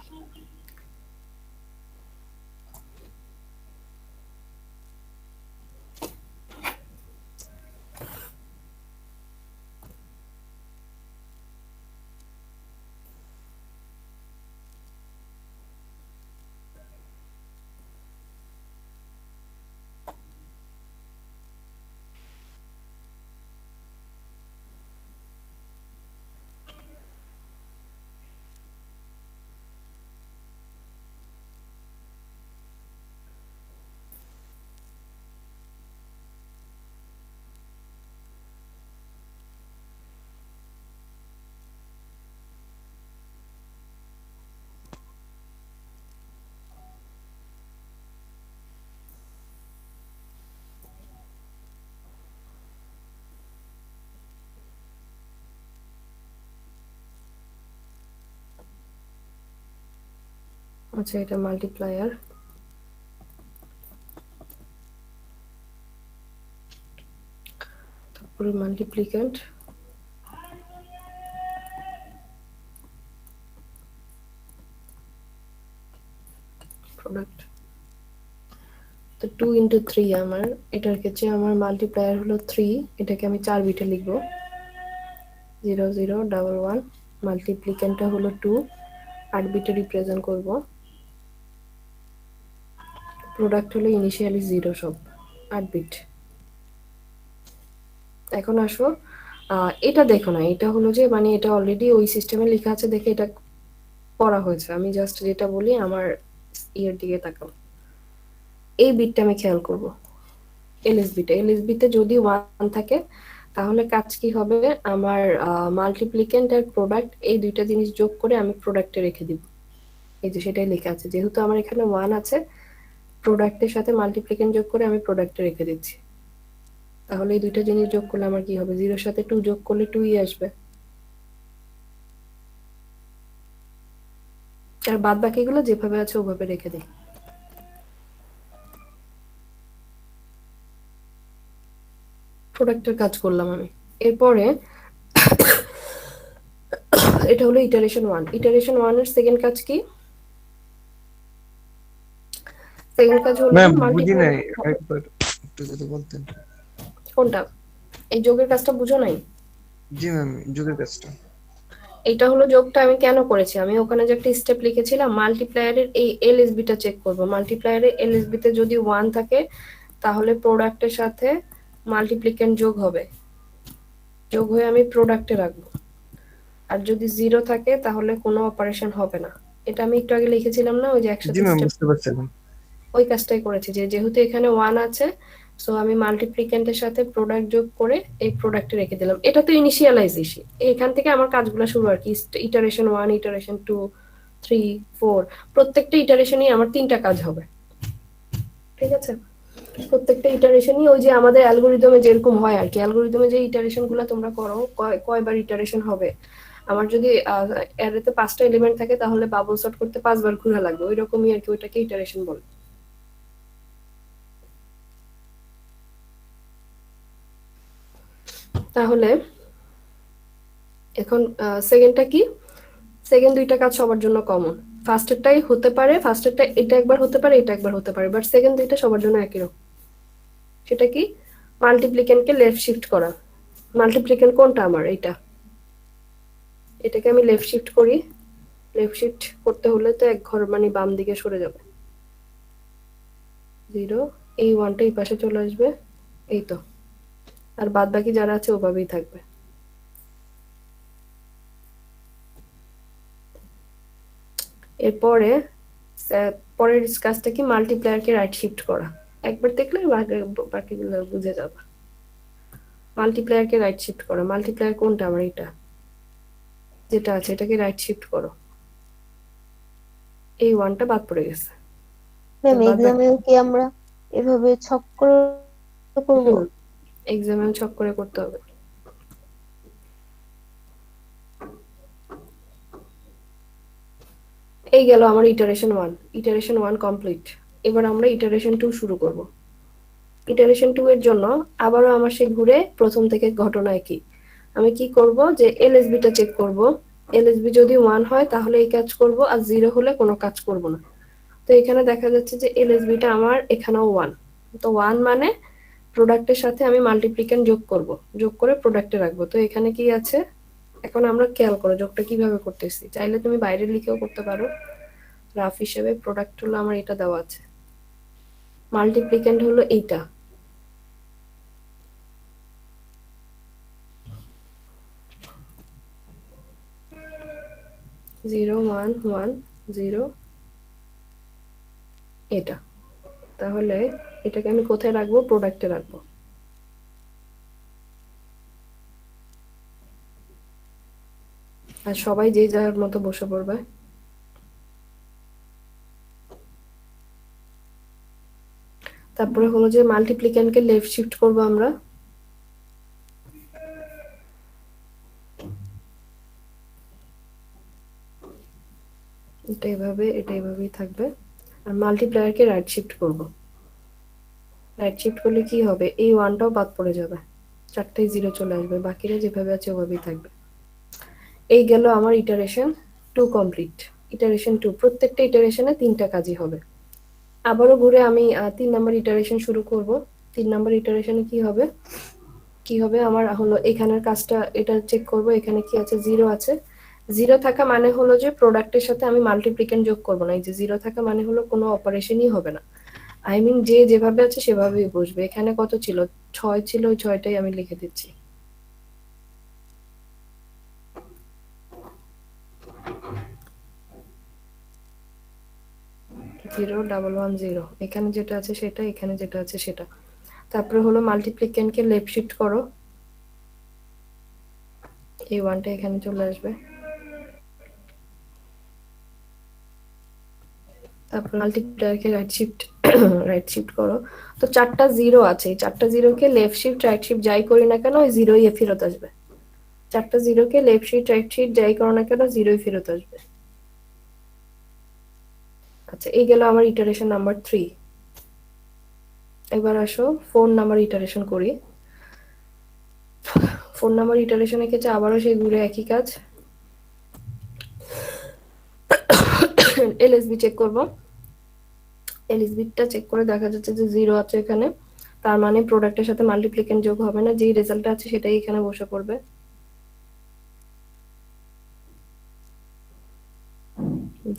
আচ্ছা, এটা মাল্টিপ্লায়ার, তারপরে মাল্টিপ্লিকেন্ট, প্রোডাক্ট। তো 2 ইন্টু 3 আমার, এটার ক্ষেত্রে আমার মাল্টিপ্লায়ার হলো 3, এটাকে আমি 4 বিটে লিখবো 0011। মাল্টিপ্লিকেন্টটা হলো 2, 8 বিটে রিপ্রেজেন্ট করব। প্রোডাক্ট হলো ইনিশিয়ালি 0, সব 8 বিট। এখন আসো, এটা দেখো না, এটা হলো যে মানে এটা অলরেডি ওই সিস্টেমে লেখা আছে দেখে এটা করা হয়েছে। আমি জাস্ট যেটা বলি আমার ইয়ের দিকে তাকাও, এই বিটটা আমি খেয়াল করব, এলএসবিটা, এলএসবিতে যদি 1 থাকে তাহলে কাজ কি হবে, আমার মাল্টিপ্লিকেন্ট আর প্রোডাক্ট এই দুইটা জিনিস যোগ করে আমি প্রোডাক্টে রেখে দিব। এই যে সেটাই লেখা আছে, যেহেতু আমার এখানে 1 আছে, প্রোডাক্টের সাথে মাল্টিপ্লিকেন্ট যোগ করে আমি প্রোডাক্টে রেখে দিচ্ছি। তাহলে এই দুইটা জিনিস যোগ করলে আমার কি হবে, 0 সাথে 2 যোগ করলে 2ই আসবে, আর বাদ বাকিগুলো যেভাবে আছে ওভাবে রেখে দিই। প্রোডাক্টের কাজ করলাম আমি। এরপরে এটা হলো ইটারেশন 1। ইটারেশন 1 এর সেকেন্ড কাজ কি? সেকেন্ড কাজ হলো ম্যাম বুঝি মাল্টিপ্লাই। নাই, একবার একটু যদি বলতেন। কোনটা? এই যোগের কাজটা বুঝো নাই? জি ম্যাম, যুগের কাজটা। এটা হলো যোগটা আমি কেন করেছি, আমি ওখানে যে একটা স্টেপ লিখেছিলাম মাল্টিপ্লায়ারের এই এলএসবিটা চেক করব। মাল্টিপ্লায়ারের এলএসবিতে যদি 1 থাকে তাহলে প্রোডাক্টের সাথে মাল্টিপ্লিকেন্ট যোগ হবে, যোগ হয়ে আমি প্রোডাক্টে রাখবো। আর যদি 0 থাকে তাহলে কোনো অপারেশন হবে না। এটা আমি একটু আগে লিখেছিলাম না, ওই যে জি একসাথে ম্যাম, স্টেপ, বুঝতে পারছিলাম। ওই কাজটাই করেছি। যে যেহেতু এখানে 1 আছে, সো আমি মাল্টিপ্লিকেন্টের সাথে প্রোডাক্ট যোগ করে এই প্রোডাক্টে রেখে দিলাম। এটা তো ইনিশিয়ালাইজেশন, এখান থেকে আমার কাজগুলো শুরু আর কি। ইটারেশন 1, ইটারেশন 2, 3, 4, প্রত্যেকটা ইটারেশনই আমার 3টা কাজ হবে, ঠিক আছে? প্রত্যেকটা ইটারেশনই ওই যে আমাদের অ্যালগরিদমে যেরকম হয় আর কি, অ্যালগরিদমে যে ইটারেশনগুলো তোমরা করো, কয়বার ইটারেশন হবে। আমার যদি অ্যারেতে 5টা এলিমেন্ট থাকে তাহলে বাবল সর্ট করতে 5 বার ঘোরা লাগবে, ওই রকমই আর কি, ওইটাকে ইটারেশন বলে। তাহলে এখন সেকেন্ডটা কি? সেকেন্ড দুইটা কাজ সবার জন্য কমন। ফার্স্টেরটাই হতে পারে, ফার্স্টেরটা এটা একবার হতে পারে, এটা একবার হতে পারে, বাট সেকেন্ড দুইটা সবার জন্য একই রকম। সেটা কি? মাল্টিপ্লিকেন্টকে লেফট শিফট করা। মাল্টিপ্লিকেন্ট কোনটা আমার? এইটা, এটাকে আমি লেফট শিফট করি। লেফট শিফট করতে হলে তো এক ঘর মানে বাম দিকে সরে যাবে, 0, এই 1টা এই পাশে চলে আসবে, এই তো, আর বাদ বাকি যারা আছে ওভাবেই থাকবে। এরপরে পরের কাজটা কি? মাল্টিপ্লায়ারকে রাইট শিফট করা। একবার দেখলে বাকিগুলো বুঝে যাবে। মাল্টিপ্লায়ারকে রাইট শিফট করা। মাল্টিপ্লায়ার কোনটা আমার? এটা যেটা আছে এটাকে রাইট শিফট করো, এই 1টা বাদ পড়ে গেছে। ম্যাম বাদ বাকি, এক্সামেও কি আমরা এভাবে ছক করে করব? এক্সামেও ছক করে করতে হবে। এই গেল আমার ইটারেশন 1। Iteration 1 complete. এবার আমরা ইটারেশন 2 শুরু করব। ইটারেশন 2 এর জন্য আবারও আমার সেই ঘুরে প্রথম থেকে ঘটনা একই। আমি কি করব, যে এলএসবিটা চেক করব। এলএসবি যদি 1 হয় তাহলে এই কাজ করব, আর 0 হলে কোনো কাজ করব না। তো এখানে দেখা যাচ্ছে যে এলএসবিটা আমার এখানেও 1। তো 1 মানে প্রোডাক্টের সাথে আমি মাল্টিপ্লিকেন্ট যোগ করব, যোগ করে প্রোডাক্টে রাখবো। তো এখানে কি আছে এখন আমরা খেয়াল করো যোগটা কিভাবে করতেছি। চাইলে তুমি বাইরে লিখেও করতে পারো, রাফ হিসেবে। প্রোডাক্ট হলো আমার এটা দেওয়া আছে, মাল্টিপ্লিকেন্ট হলো এইটা, জিরো ওয়ান ওয়ান জিরো, এটা। তাহলে এটাকে আমি কোথায় রাখবো? প্রোডাক্টে রাখবো। আর সবাই যে যার মতো বসে পড়বে। তারপরে হলো যে মাল্টিপ্লিকেন্টকে লেফট শিফট করবো আমরা। এটা এভাবে, এটা এভাবেই থাকবে। আর মাল্টিপ্লায়ারকে রাইট শিফট করব। রাইট শিফট করলে কি হবে, এই 1টাও বাদ পড়ে যাবে, 4টাই 0 চলে আসবে, বাকিরা যেভাবে আছে ওভাবেই থাকবে। এই গেল আমার ইটারেশন 2 কমপ্লিট। ইটারেশন 2, প্রত্যেকটা ইটারেশনে 3টা কাজই হবে। আবারও ঘুরে আমি 3 নাম্বার ইটারেশন শুরু করব। 3 নাম্বার ইটারেশনে কি হবে, কি হবে আমার হলো এখানের কাজটা, এটা চেক করব। এখানে কি আছে? 0 আছে। 0 থাকা মানে হলো যে প্রোডাক্টের সাথে আমি মাল্টিপ্লিকেন্ট যোগ করব না। এই যে 0 থাকা মানে হলো কোনো অপারেশনই হবে না। আই মিন যে যেভাবে আছে সেভাবেই বসবে। এখানে কত ছিল? 6 ছিল, ওই 6টাই আমি লিখে দিচ্ছি। 0 1 1 0 এখানে যেটা আছে সেটা, এখানে যেটা আছে সেটা। তারপরে হলো মাল্টিপ্লিকেন্টকে লেফট শিফট করো, এই 1টা এখানে চলে আসবে। তারপর মাল্টিপ্লায়ারকে রাইট শিফট করো। তো 4টা 0 আছে, এই 4টা 0কে লেফট শিফট রাইট শিফট যাই করি না কেন ওই 0ই ফেরত আসবে। 4টা 0কে লেফট শিফট রাইট শিফট যাই করো না কেন 0ই ফেরত আসবে। আচ্ছা, এই গেল আমার ইটারেশন নাম্বার 3। এবার আসো 4 নাম্বার ইটারেশন করি। 4 নাম্বার ইটারেশনের ক্ষেত্রে আবারও সেই ঘুরে একই কাজ, এলএসবি চেক করব। এলএসবিটা চেক করে দেখা যাচ্ছে যে 0 আছে এখানে, তার মানে প্রোডাক্টের সাথে মাল্টিপ্লিকেন্ট যোগ হবে না, যেই রেজাল্ট আছে সেটাই এখানে বসে পড়বে।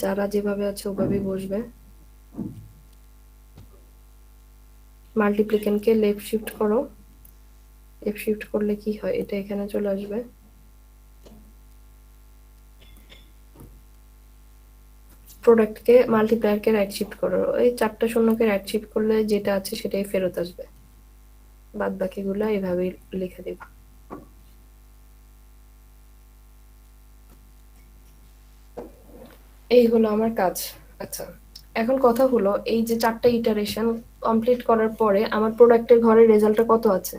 যারা যেভাবে আছে ওভাবেই বসবে। মাল্টিপ্লিকেন্টকে লেফট শিফট করো, লেফট শিফট করলে কি হয়, এটা এখানে চলে আসবে। প্রোডাক্টকে মাল্টিপ্লায়ারকে রাইট শিফট করো, এই 4টা শূন্যকে রাইট শিফট করলে যেটা আছে সেটাই ফেরত আসবে। বাদ বাকিগুলো এভাবেই লিখে দেব। এই হলো আমার কাজ। আচ্ছা, এখন কথা হলো এই যে 4টা ইটারেশন কমপ্লিট করার পরে আমার প্রোডাক্টের ঘরের রেজাল্টটা কত আছে?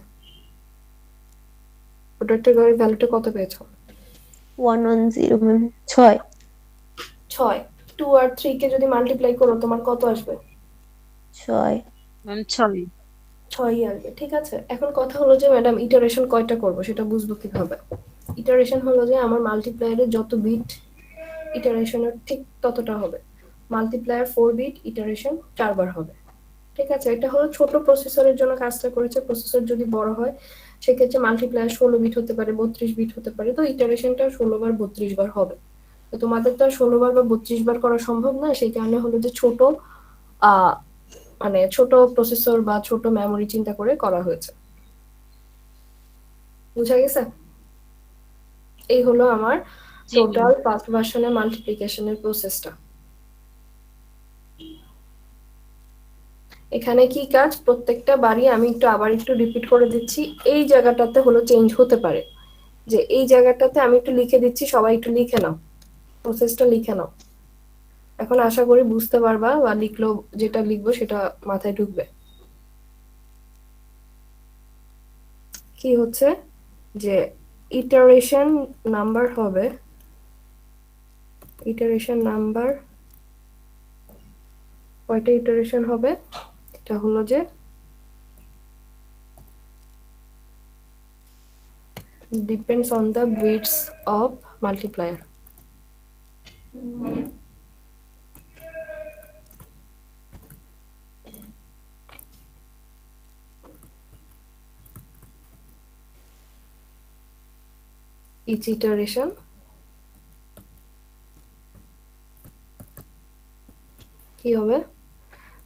প্রোডাক্টের ঘরের ভ্যালুটা কত পেয়েছো? 1 1 0 ম্যাম, 6। 6। 2 আর 3 কে যদি মাল্টিপ্লাই করো তোমার কত আসবে? 6। ম্যাম 6। 6ই আসবে, ঠিক আছে। এখন কথা হলো যে ম্যাডাম ইটারেশন কয়টা করব সেটা বুঝবো কিভাবে? ইটারেশন হলো যে আমার মাল্টিপ্লায়ারে যত বিট ইটারেশনের ঠিক ততটা হবে। মাল্টিপ্লায়ার 4 বিট, ইটারেশন 4 বার হবে, ঠিক আছে। এটা হলো ছোট প্রসেসরের জন্য কাজটা করেছে। প্রসেসর যদি বড় হয় সেক্ষেত্রে মাল্টিপ্লায়ার 16 বিট হতে পারে, 32 বিট হতে পারে, তো ইটারেশনটা 16 বার 32 বার হবে। তো তোমাদের তো আর 16 বার বা 32 বার করা সম্ভব না, সেই কারণে হলো যে ছোট মানে ছোট প্রসেসর বা ছোট মেমোরি চিন্তা করে করা হয়েছে। বুঝা গেছে? এই হলো আমার জি ম্যাম। টোটাল ফার্স্ট ভার্সনের মাল্টিপ্লিকেশনের প্রসেসটা। এখানে কি কাজ, প্রত্যেকটা বারই আমি আবার একটু রিপিট করে দিচ্ছি। এই জায়গাটাতে হলো চেঞ্জ হতে পারে, যে এই জায়গাটাতে আমি একটু লিখে দিচ্ছি, সবাই একটু লিখে নাও, প্রসেসটা লিখে নাও। এখন আশা করি বুঝতে পারবা, বা লিখলো যেটা লিখবো সেটা মাথায় ঢুকবে। কি হচ্ছে যে ইটারেশন নাম্বার হবে, ইটারেশন নাম্বার কয়টা ইটারেশন হবে, এটা হলো যে depends on the bits of multiplier. Each iteration কি হবে,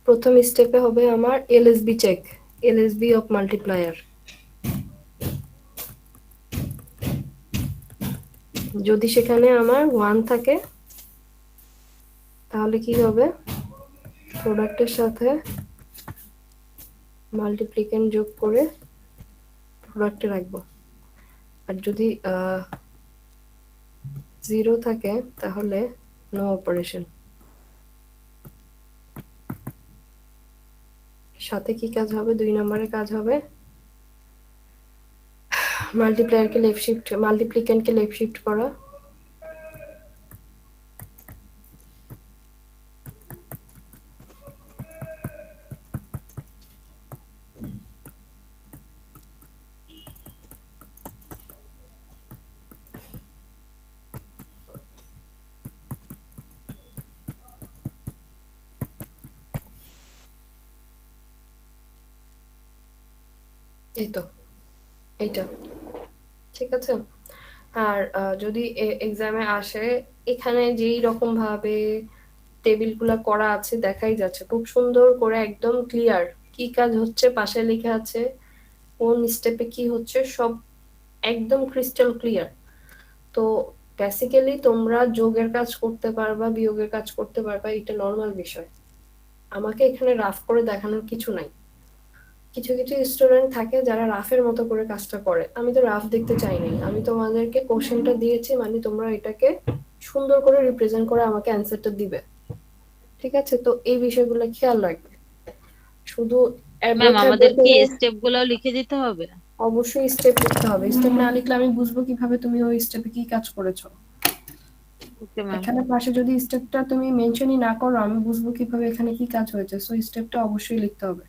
প্রথম স্টেপে হবে আমার LSB check, LSB of multiplier. যদি সেখানে আমার 1 থাকে তাহলে কি হবে, প্রোডাক্টের সাথে মাল্টিপ্লিকেন্ট যোগ করে প্রোডাক্টে রাখবো। আর যদি 0 থাকে তাহলে নো অপারেশন। সাথে কি কাজ হবে, 2 নম্বরের কাজ হবে মাল্টিপ্লায়ারকে লেফট শিফট, মাল্টিপ্লিকেন্টকে লেফট শিফট করা। এই তো এইটা, ঠিক আছে। আর যদি এক্সামে আসে, এখানে যেই রকম ভাবে টেবিলগুলো করা আছে দেখাই যাচ্ছে খুব সুন্দর করে, একদম ক্লিয়ার কি কাজ হচ্ছে পাশে লেখা আছে, কোন স্টেপে কি হচ্ছে সব একদম ক্রিস্টাল ক্লিয়ার। তো বেসিক্যালি তোমরা যোগের কাজ করতে পারবা, বিয়োগের কাজ করতে পারবা, এটা নর্মাল বিষয়। আমাকে এখানে রাফ করে দেখানোর কিছু নাই। কিছু কিছু স্টুডেন্ট থাকে যারা রাফের মতো করে কাজটা করে, আমি তো রাফ দেখতে চাই নাই, আমি তোমাদেরকে কোশ্চেনটা দিয়েছি, মানে তোমরা এটাকে সুন্দর করে রিপ্রেজেন্ট করে আমাকে অ্যান্সারটা দিবে, ঠিক আছে? তো এই বিষয়গুলো খেয়াল রাখবে। শুধু ম্যাম অ্যাব্রোথ আমাদের কি অ্যাব্রোথ স্টেপ গুলাও লিখে দিতে হবে? অবশ্যই স্টেপ লিখতে হবে, স্টেপ না লিখলে আমি বুঝবো কিভাবে তুমি ওই স্টেপে কি কাজ করেছো? Okay ma'am. এখানে পাশে যদি স্টেপটা তুমি মেনশনই না করো আমি বুঝবো কিভাবে এখানে কি কাজ হয়েছে, সো স্টেপটা অবশ্যই লিখতে হবে।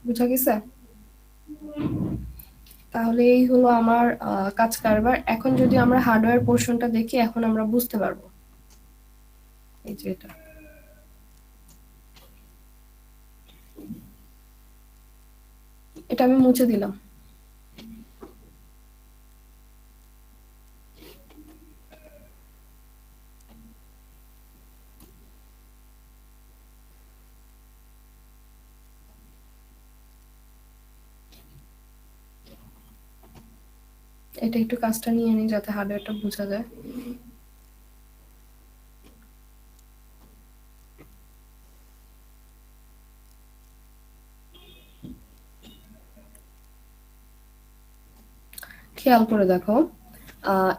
বুঝা গেছে? তাহলে এই হলো আমার কাজ কারবার। এখন যদি আমরা হার্ডওয়্যার পোর্শনটা দেখি, এখন আমরা বুঝতে পারবো। এই যে এটা আমি মুছে দিলাম। এটা একটু কাজটা নিয়ে নিই যাতে হার্ডওয়্যারটা বোঝা যায়। খেয়াল করে দেখো,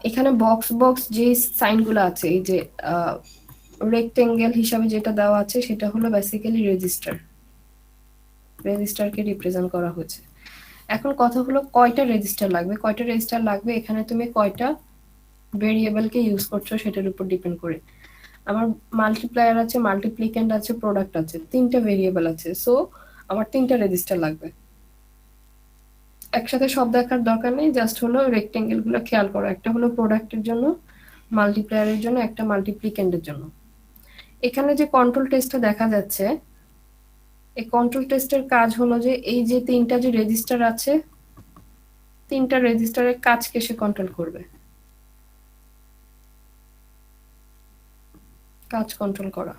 এখানে বক্স বক্স যে সাইনগুলো আছে, এই যে রেক্টেঙ্গেল হিসাবে যেটা দেওয়া আছে সেটা হলো বেসিক্যালি রেজিস্টার, রেজিস্টারকে রিপ্রেজেন্ট করা হয়েছে। এখন কথা হলো কয়টা রেজিস্টার লাগবে, কয়টা রেজিস্টার লাগবে এখানে তুমি কয়টা ভেরিয়েবলকে ইউজ করছো সেটার উপর ডিপেন্ড করে। আমার মাল্টিপ্লায়ার আছে, মাল্টিপ্লিকেন্ট আছে, প্রোডাক্ট আছে, তিনটা ভেরিয়েবল আছে, সো আমার তিনটা রেজিস্টার লাগবে। একসাথে সব দেখার দরকার নেই, জাস্ট হলো রেক্টেঙ্গেল গুলো খেয়াল করো, একটা হলো প্রোডাক্টের জন্য, মাল্টিপ্লায়ারের জন্য, একটা মাল্টিপ্লিকেন্টের জন্য। এখানে যে কন্ট্রোল টেস্টটা দেখা যাচ্ছে, এই কন্ট্রোল টেস্টের কাজ হলো যে এই যে তিনটা যে রেজিস্টার আছে, তিনটা রেজিস্টারের কাজকে সে কন্ট্রোল করবে, কাজ কন্ট্রোল করা।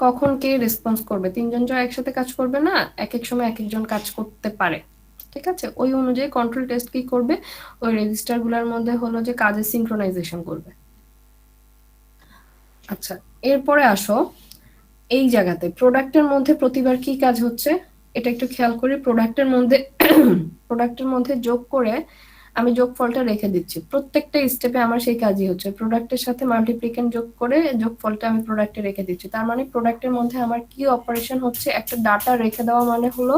কখন কে রেসপন্স করবে, তিনজন যা একসাথে কাজ করবে না, এক এক সময় এক একজন কাজ করতে পারে, ঠিক আছে? ওই অনুযায়ী কন্ট্রোল টেস্ট কি করবে, ওই রেজিস্টার গুলার মধ্যে হলো যে কাজের সিনক্রোনাইজেশন করবে। আচ্ছা, এরপরে আসো এই জায়গাতে প্রোডাক্টের মধ্যে প্রতিবার কি কাজ হচ্ছে এটা একটু খেয়াল করি। প্রোডাক্টের মধ্যে প্রোডাক্টের মধ্যে যোগ করে আমি যোগফলটা রেখে দিচ্ছি, প্রত্যেকটা স্টেপে আমার সেই কাজই হচ্ছে, প্রোডাক্টের সাথে মাল্টিপ্লিকেন্ট যোগ করে যোগফলটা আমি প্রোডাক্টে রেখে দিচ্ছি। তার মানে প্রোডাক্টের মধ্যে আমার কি অপারেশন হচ্ছে, একটা ডাটা রেখে দেওয়া, মানে হলো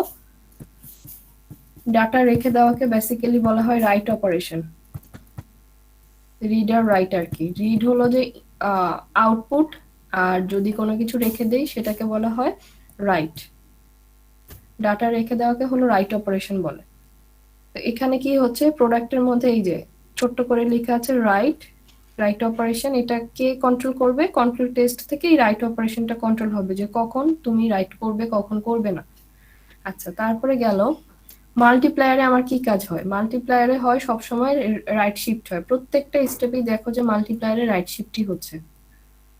ডাটা রেখে দেওয়াকে বেসিক্যালি বলা হয় রাইট অপারেশন, রিড আর রাইট আর কি। রিড হলো যে আউটপুট, আর যদি কোনো কিছু রেখে দেই সেটাকে বলা হয় রাইট। ডাটা রেখে দেওয়াকে হলো রাইট অপারেশন বলে। তো এখানে কি হচ্ছে, প্রোডাক্টের মধ্যে এই যে ছোট্ট করে লেখা আছে রাইট, রাইট অপারেশন, এটা কে কন্ট্রোল করবে, কন্ট্রোল টেস্ট থেকে এই রাইট অপারেশনটা কন্ট্রোল হবে যে কখন তুমি রাইট করবে কখন করবে না। আচ্ছা, তারপরে গেল মাল্টিপ্লায়ারে আমার কি কাজ হয়, মাল্টিপ্লায়ারে হয় সবসময় রাইট শিফট হয়, প্রত্যেকটা স্টেপেই দেখো যে মাল্টিপ্লায়ারে রাইট শিফটই হচ্ছে,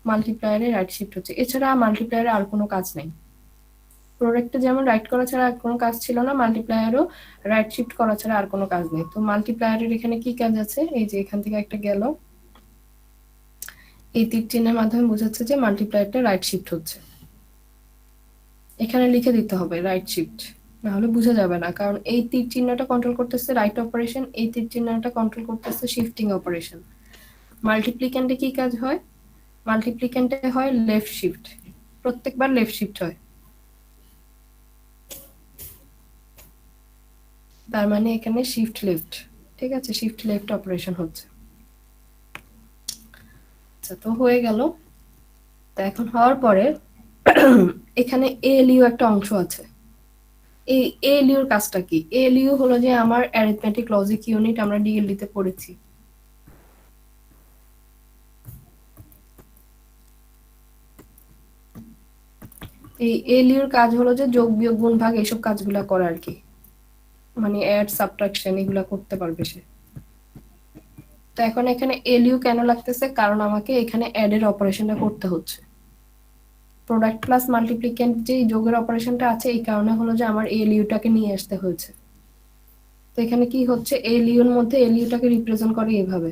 মাল্টিপ্লায়ারে রাইট শিফট হচ্ছে, এছাড়া মাল্টিপ্লায়ারে আর কোনো কাজ নেই। প্রোডাক্টে যেমন রাইট করা ছাড়া আর কোনো কাজ ছিল না, মাল্টিপ্লায়ারও রাইট শিফট করা ছাড়া আর কোনো কাজ নেই। তো মাল্টিপ্লায়ারের এখানে কি কাজ আছে, এই যে এখান থেকে একটা গেল, এই তীর চিহ্নের মাধ্যমে বোঝাচ্ছে যে মাল্টিপ্লায়ারটা রাইট শিফট হচ্ছে, এখানে লিখে দিতে হবে রাইট শিফট, না হলে বোঝা যাবে না, কারণ এই তীর চিহ্নটা কন্ট্রোল করতেছে রাইট অপারেশন, এই তীর চিহ্নটা কন্ট্রোল করতেছে শিফটিং অপারেশন। মাল্টিপ্লিক্যান্টে কি কাজ হয়, মাল্টিপ্লিক্যান্টে হয় লেফট শিফট, প্রত্যেকবার লেফট শিফট হয়, তার মানে এখানে শিফট লেফট, ঠিক আছে? শিফট লেফট অপারেশন হচ্ছে। আচ্ছা, তো হয়ে গেল। তো এখন হওয়ার পরে এখানে এএলইউ একটা অংশ আছে, এই এএলইউর কাজটা কি, এএলইউ হলো যে আমার অ্যারিথমেটিক লজিক ইউনিট, আমরা ডিএলডি তে পড়েছি। এই এএলইউর কাজ হলো যে যোগ বিয়োগ গুণ ভাগ এইসব কাজগুলা করা আর কি, মানে অ্যাড সাবট্রাকশন এগুলা করতে পারবে সে। তো এখন এখানে এএলইউ কেন লাগতেছে, কারণ আমাকে এখানে অ্যাড এর অপারেশনটা করতে হচ্ছে, প্রোডাক্ট প্লাস মাল্টিপ্লিকেন্ট যে যোগের অপারেশনটা আছে এই কারণে হলো যে আমার এএলইউটাকে নিয়ে আসতে হয়েছে। তো এখানে কি হচ্ছে, এএলইউ এর মধ্যে এএলইউটাকে রিপ্রেজেন্ট করে এইভাবে,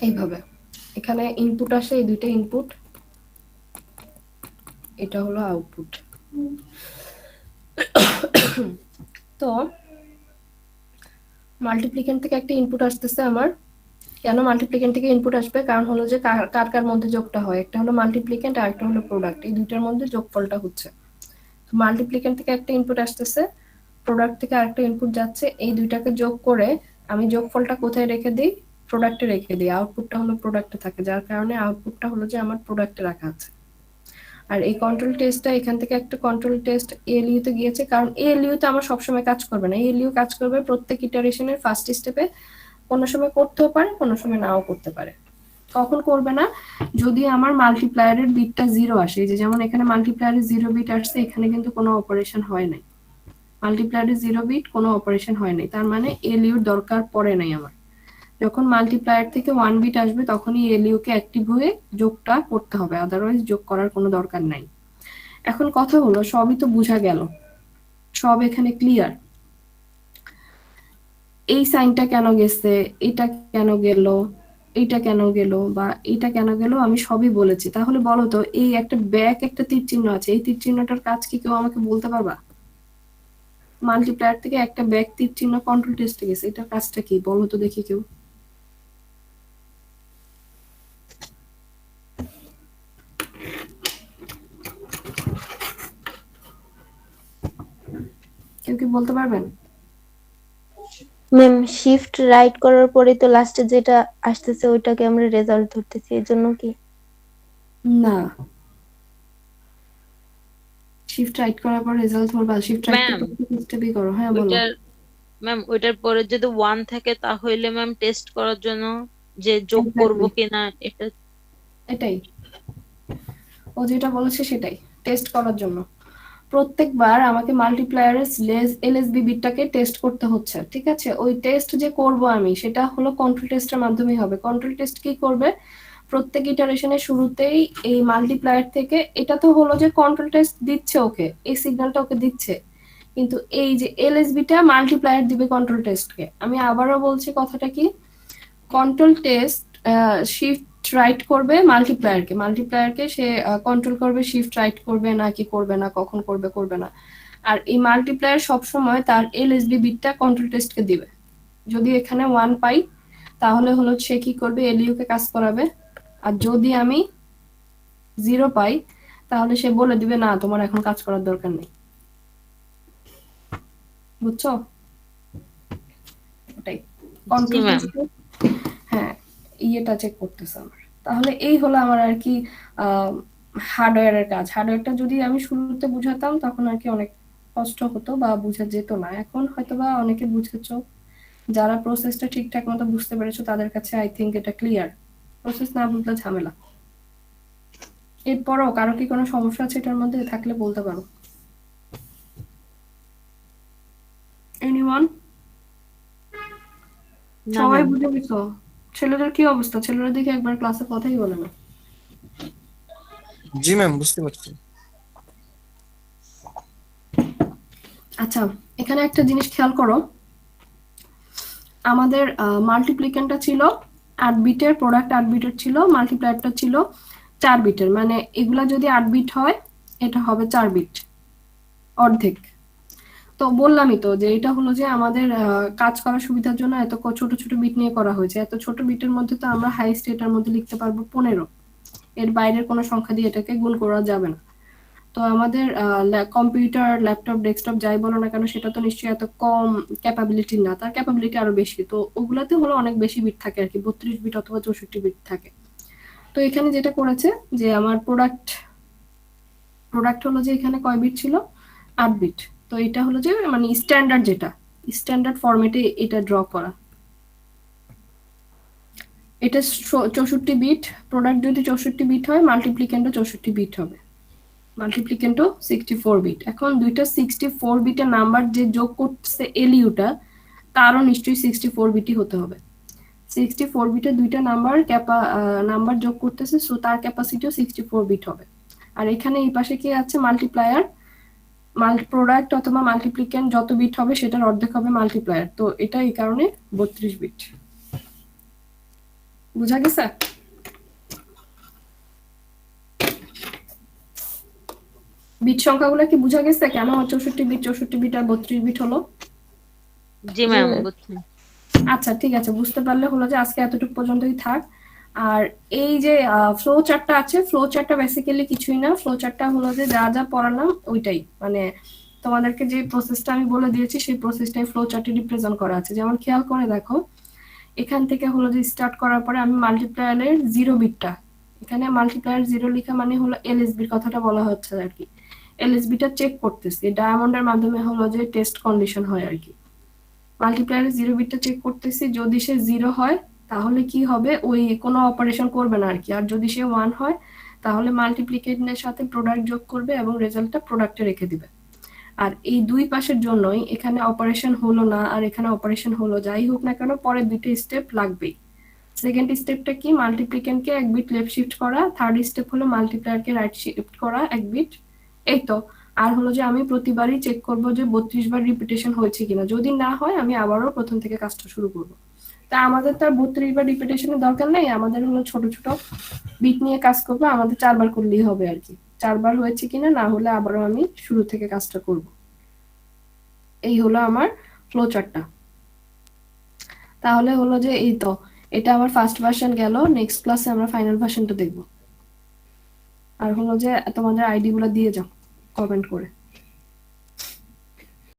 এইভাবে এখানে ইনপুট আসে, এই দুইটা ইনপুট, এটা হলো আউটপুট। তো মাল্টিপ্লিকেন্ট থেকে একটা ইনপুট আসতেছে আমার। কেন মাল্টিপ্লিকেন্ট থেকে ইনপুট আসবে? কারণ হলো যে কার কার কার মধ্যে যোগটা হয়, একটা হলো মাল্টিপ্লিকেন্ট আর একটা হলো প্রোডাক্ট, এই দুইটার মধ্যে যোগফলটা হচ্ছে। মাল্টিপ্লিকেন্ট থেকে একটা ইনপুট আসতেছে, প্রোডাক্ট থেকে আরেকটা ইনপুট যাচ্ছে, এই দুইটাকে যোগ করে আমি যোগফলটা কোথায় রেখে দিই? প্রোডাক্টে রেখে দিই। আউটপুটটা হলো প্রোডাক্টে থাকে, যার কারণে আউটপুটটা হলো যে আমার প্রোডাক্টে রাখা আছে। আর এই কন্ট্রোল টেস্টটা, এখান থেকে একটা কন্ট্রোল টেস্ট এএলইউ তে গিয়েছে, কারণ এএলইউ তে আমার সবসময় কাজ করবে না। এএলইউ কাজ করবে প্রত্যেক ইটারেশনের ফার্স্ট স্টেপে, কোনো সময় করতেও পারে, কোনো সময় নাও করতে পারে। কখন করবে না? যদি আমার মাল্টিপ্লায়ারের বিটটা 0 আসে। এই যে যেমন এখানে মাল্টিপ্লায়ারের 0 বিট আসছে, এখানে কিন্তু কোনো অপারেশন হয় নাই। মাল্টিপ্লায়ারের 0 বিট কোনো অপারেশন হয় নাই, তার মানে এলইউর দরকার পড়ে নাই আমার। যখন মাল্টিপ্লায়ার থেকে 1 বিট আসবে তখনই এলইউ কে অ্যাক্টিভ হয়ে যোগটা করতে হবে, আদারওয়াইজ যোগ করার কোনো দরকার নাই। এখন কথা হলো, সবই তো বোঝা গেল, সব এখানে ক্লিয়ার। এই সাইনটা কেন গেছে, এটা কেন গেল, এইটা কেন গেল, বা এইটা কেন গেল, আমি সবই বলেছি। তাহলে বলো তো, এই একটা ব্যাক একটা তীর চিহ্ন আছে, এই তীর চিহ্নটার কাজ কি কেউ আমাকে বলতে পারবা? মাল্টিপ্লায়ার থেকে একটা ব্যাক তীর চিহ্ন কন্ট্রোল টেস্টে গেছে, এটার কাজটা কি বলো তো দেখি কেউ। কেউ কি বলতে পারবেন? ম্যাম শিফট রাইট করার পরে তো লাস্টে যেটা আসতেছে ওইটাকে আমরা রেজাল্ট ধরতেছি, এর জন্য কি? না, শিফট রাইট করার পর রেজাল্ট ধরবা? শিফট রাইট তো ম্যাম প্রত্যেক স্টেপেই করো। হ্যাঁ বলো। ওইটার ম্যাম ওইটার পরে যদি 1 থাকে তাহলে ম্যাম টেস্ট করার জন্য যে যোগ করব এক্স্যাক্টলি, কিনা এটা। এটাই ও যেটা বলেছে, সেটাই টেস্ট করার জন্য। প্রত্যেকবার আমাকে মাল্টিপ্লায়ারের এলএসবি বিটটাকে টেস্ট করতে হচ্ছে, ঠিক আছে? ওই টেস্ট যে করব আমি, সেটা হলো কন্ট্রোল টেস্টের মাধ্যমেই হবে। কন্ট্রোল টেস্ট কি করবে? প্রত্যেক ইটারেশনের শুরুতেই এই মাল্টিপ্লায়ার থেকে, এটা তো হলো যে কন্ট্রোল টেস্ট দিচ্ছে ওকে, এই সিগন্যালটা ওকে দিচ্ছে, কিন্তু এই যে এলএসবিটা মাল্টিপ্লায়ার দিবে কন্ট্রোল টেস্টকে। আমি আবারও বলছি কথাটা কি, কন্ট্রোল টেস্ট শিফট রাইট করবে মাল্টিপ্লায়ারকে, মাল্টিপ্লায়ারকে সে কন্ট্রোল করবে শিফট রাইট করবে নাকি করবে না, কখন করবে করবে না। আর এই মাল্টিপ্লায়ার সবসময় তার এলএসবি বিটটা কন্ট্রোল টেস্টকে দিবে। যদি এখানে 1 পাই তাহলে হলো সে কি করবে? এলইউ কে কাজ করাবে। আর যদি আমি 0 পাই তাহলে সে বলে দিবে না, তোমার এখন কাজ করার দরকার নেই। বুঝছো? ওটাই জি কন্ট্রোল ম্যাম। টেস্ট। হ্যাঁ, ইয়েটা চেক করতেছে আমার। তাহলে এই হলো আমার আর কি হার্ডওয়্যারের কাজ। হার্ডওয়্যারটা যদি আমি শুরুতে বুঝাতাম তখন আর কি অনেক কষ্ট হতো বা বুঝা যেত না। এখন হয়তোবা অনেকে বুঝেছো, যারা প্রসেসটা ঠিকঠাক মতো বুঝতে পেরেছো তাদের কাছে আই থিঙ্ক এটা ক্লিয়ার। প্রসেস না বুঝলে ঝামেলা। এরপরও কারো কি কোনো সমস্যা আছে এটার মধ্যে? থাকলে বলতে পারো। এনিওয়ান? না সবাই ম্যাম। বুঝে গেছো? ছেলেদের কি অবস্থা? ছেলেরা দেখে একবার ক্লাসে কথাই বলে না। জি ম্যাম, বুঝতে পারছি। আচ্ছা, এখানে একটা জিনিস খেয়াল করো, আমাদের মাল্টিপ্লিকেন্টটা ছিল 8 বিটের, প্রোডাক্ট 8 বিটের ছিল, মাল্টিপ্লায়ারটা ছিল 4 বিটের। মানে এগুলা যদি 8 বিট হয়, এটা হবে 4 বিট, অর্ধেক। তো বললামই তো যে এটা হলো যে আমাদের কাজ করার সুবিধার জন্য এত ছোট ছোট বিট নিয়ে করা হয়েছে। এত ছোট বিটের মধ্যে তো আমরা হাইস্ট এটার মধ্যে লিখতে পারবো 15, এর বাইরের কোনো সংখ্যা দিয়ে এটাকে গুণ করা যাবে না। তো আমাদের কম্পিউটার, ল্যাপটপ, ডেস্কটপ যাই বলো না কেন, সেটা তো নিশ্চয়ই এত কম ক্যাপাবিলিটি না, তার ক্যাপাবিলিটি আরো বেশি। তো ওগুলাতে হলো অনেক বেশি বিট থাকে আর কি, 32 বিট অথবা 64 বিট থাকে। তো এখানে যেটা করেছে যে আমার প্রোডাক্ট হলো যে এখানে কয় বিট ছিল? 8 বিট। তো এটা হলো যে মানে স্ট্যান্ডার্ড, যেটা স্ট্যান্ডার্ড ফরম্যাটে এটা ড্র করা। এটা 64 বিট। প্রোডাক্ট যদি 64 বিট হয়, মাল্টিপ্লিকেন্টও 64 বিট হবে, মাল্টিপ্লিকেন্টও 64 বিট। এখন দুইটা 64 বিটের নাম্বার যে যোগ করছে এলইউটা, তারও নিশ্চয়ই 64 বিটই হতে হবে। 64 বিটের দুইটা নাম্বার যোগ করতেছে, সো তার ক্যাপাসিটিও 64 বিট হবে। আর এখানে এই পাশে কি আছে? মাল্টিপ্লায়ার। প্রোডাক্ট অথবা মাল্টিপ্লিকেন্ট যত বিট হবে সেটার অর্ধেক হবে মাল্টিপ্লায়ার, তো এটা এই কারণে 32 বিট। বুঝা গেছে? বিট সংখ্যাগুলো কি বুঝা গেছে কেন 64 বিট 64 বিট আর 32 বিট হলো? জি জি ম্যাম ম্যাম। বুঝছি। আচ্ছা ঠিক আছে, বুঝতে পারলে হলো যে আজকে এতটুকু পর্যন্তই থাক। আর এই যে ফ্লো চার্টটা আছে, ফ্লো চার্টটা বেসিক্যালি কিছুই না, ফ্লো চার্টটা হলো যে যা যা পড়ালাম ওইটাই, মানে তোমাদেরকে যে প্রসেসটা আমি বলে দিয়েছি সেই প্রসেসটাই ফ্লো চার্টে রিপ্রেজেন্ট করা আছে। যেমন খেয়াল করে দেখো, এখান থেকে হলো যে স্টার্ট করার পরে আমি মাল্টিপ্লায়ারের 0 বিটটা, এখানে মাল্টিপ্লায়ার 0 লেখা মানে হলো এলএসবির কথাটা বলা হচ্ছে আর কি, এলএসবিটা চেক করতেছি, ডায়মন্ডের মাধ্যমে হলো যে টেস্ট কন্ডিশন হয় আর কি। মাল্টিপ্লায়ারে 0 বিটটা চেক করতেছি, যদি সে 0 হয় তাহলে কি হবে, ওই কোনো অপারেশন করবে না আর কি। আর যদি সে 1 হয় তাহলে মাল্টিপ্লিকেশনের সাথে প্রোডাক্ট যোগ করবে এবং রেজাল্টটা প্রোডাক্টে রেখে দিবে। আর এই দুই পাশের জন্যই এখানে অপারেশন হলো না আর এখানে অপারেশন হলো, যাই হোক না কেন পরের দুইটা স্টেপ লাগবেই। সেকেন্ড স্টেপটা কি, মাল্টিপ্লিকেন্টকে এক বিট লেফট শিফট করা, থার্ড স্টেপ হলো মাল্টিপ্লায়ারকে রাইট শিফট করা এক বিট, এই তো। আর হলো যে আমি প্রতিবারই চেক করব যে 32 বার রিপিটেশন হয়েছে কিনা, যদি না হয় আমি আবারও প্রথম থেকে কাজটা শুরু করব। তা আমাদের তো আর 32 বার রিপিটেশনের দরকার নেই, আমাদের হলো ছোট ছোট বিট নিয়ে কাজ করবো, আমাদের 4 বার করলেই হবে আর কি। 4 বার হয়েছে কিনা, না হলে আবারও আমি শুরু থেকে কাজটা করব। এই হলো আমার ফ্লো চার্টটা। তাহলে হলো যে এই তো, এটা আমার ফার্স্ট ভার্সন গেল, নেক্সট ক্লাসে আমরা ফাইনাল ভার্সনটা দেখব। আর হলো যে তোমাদের আইডি গুলো দিয়ে যাও কমেন্ট করে।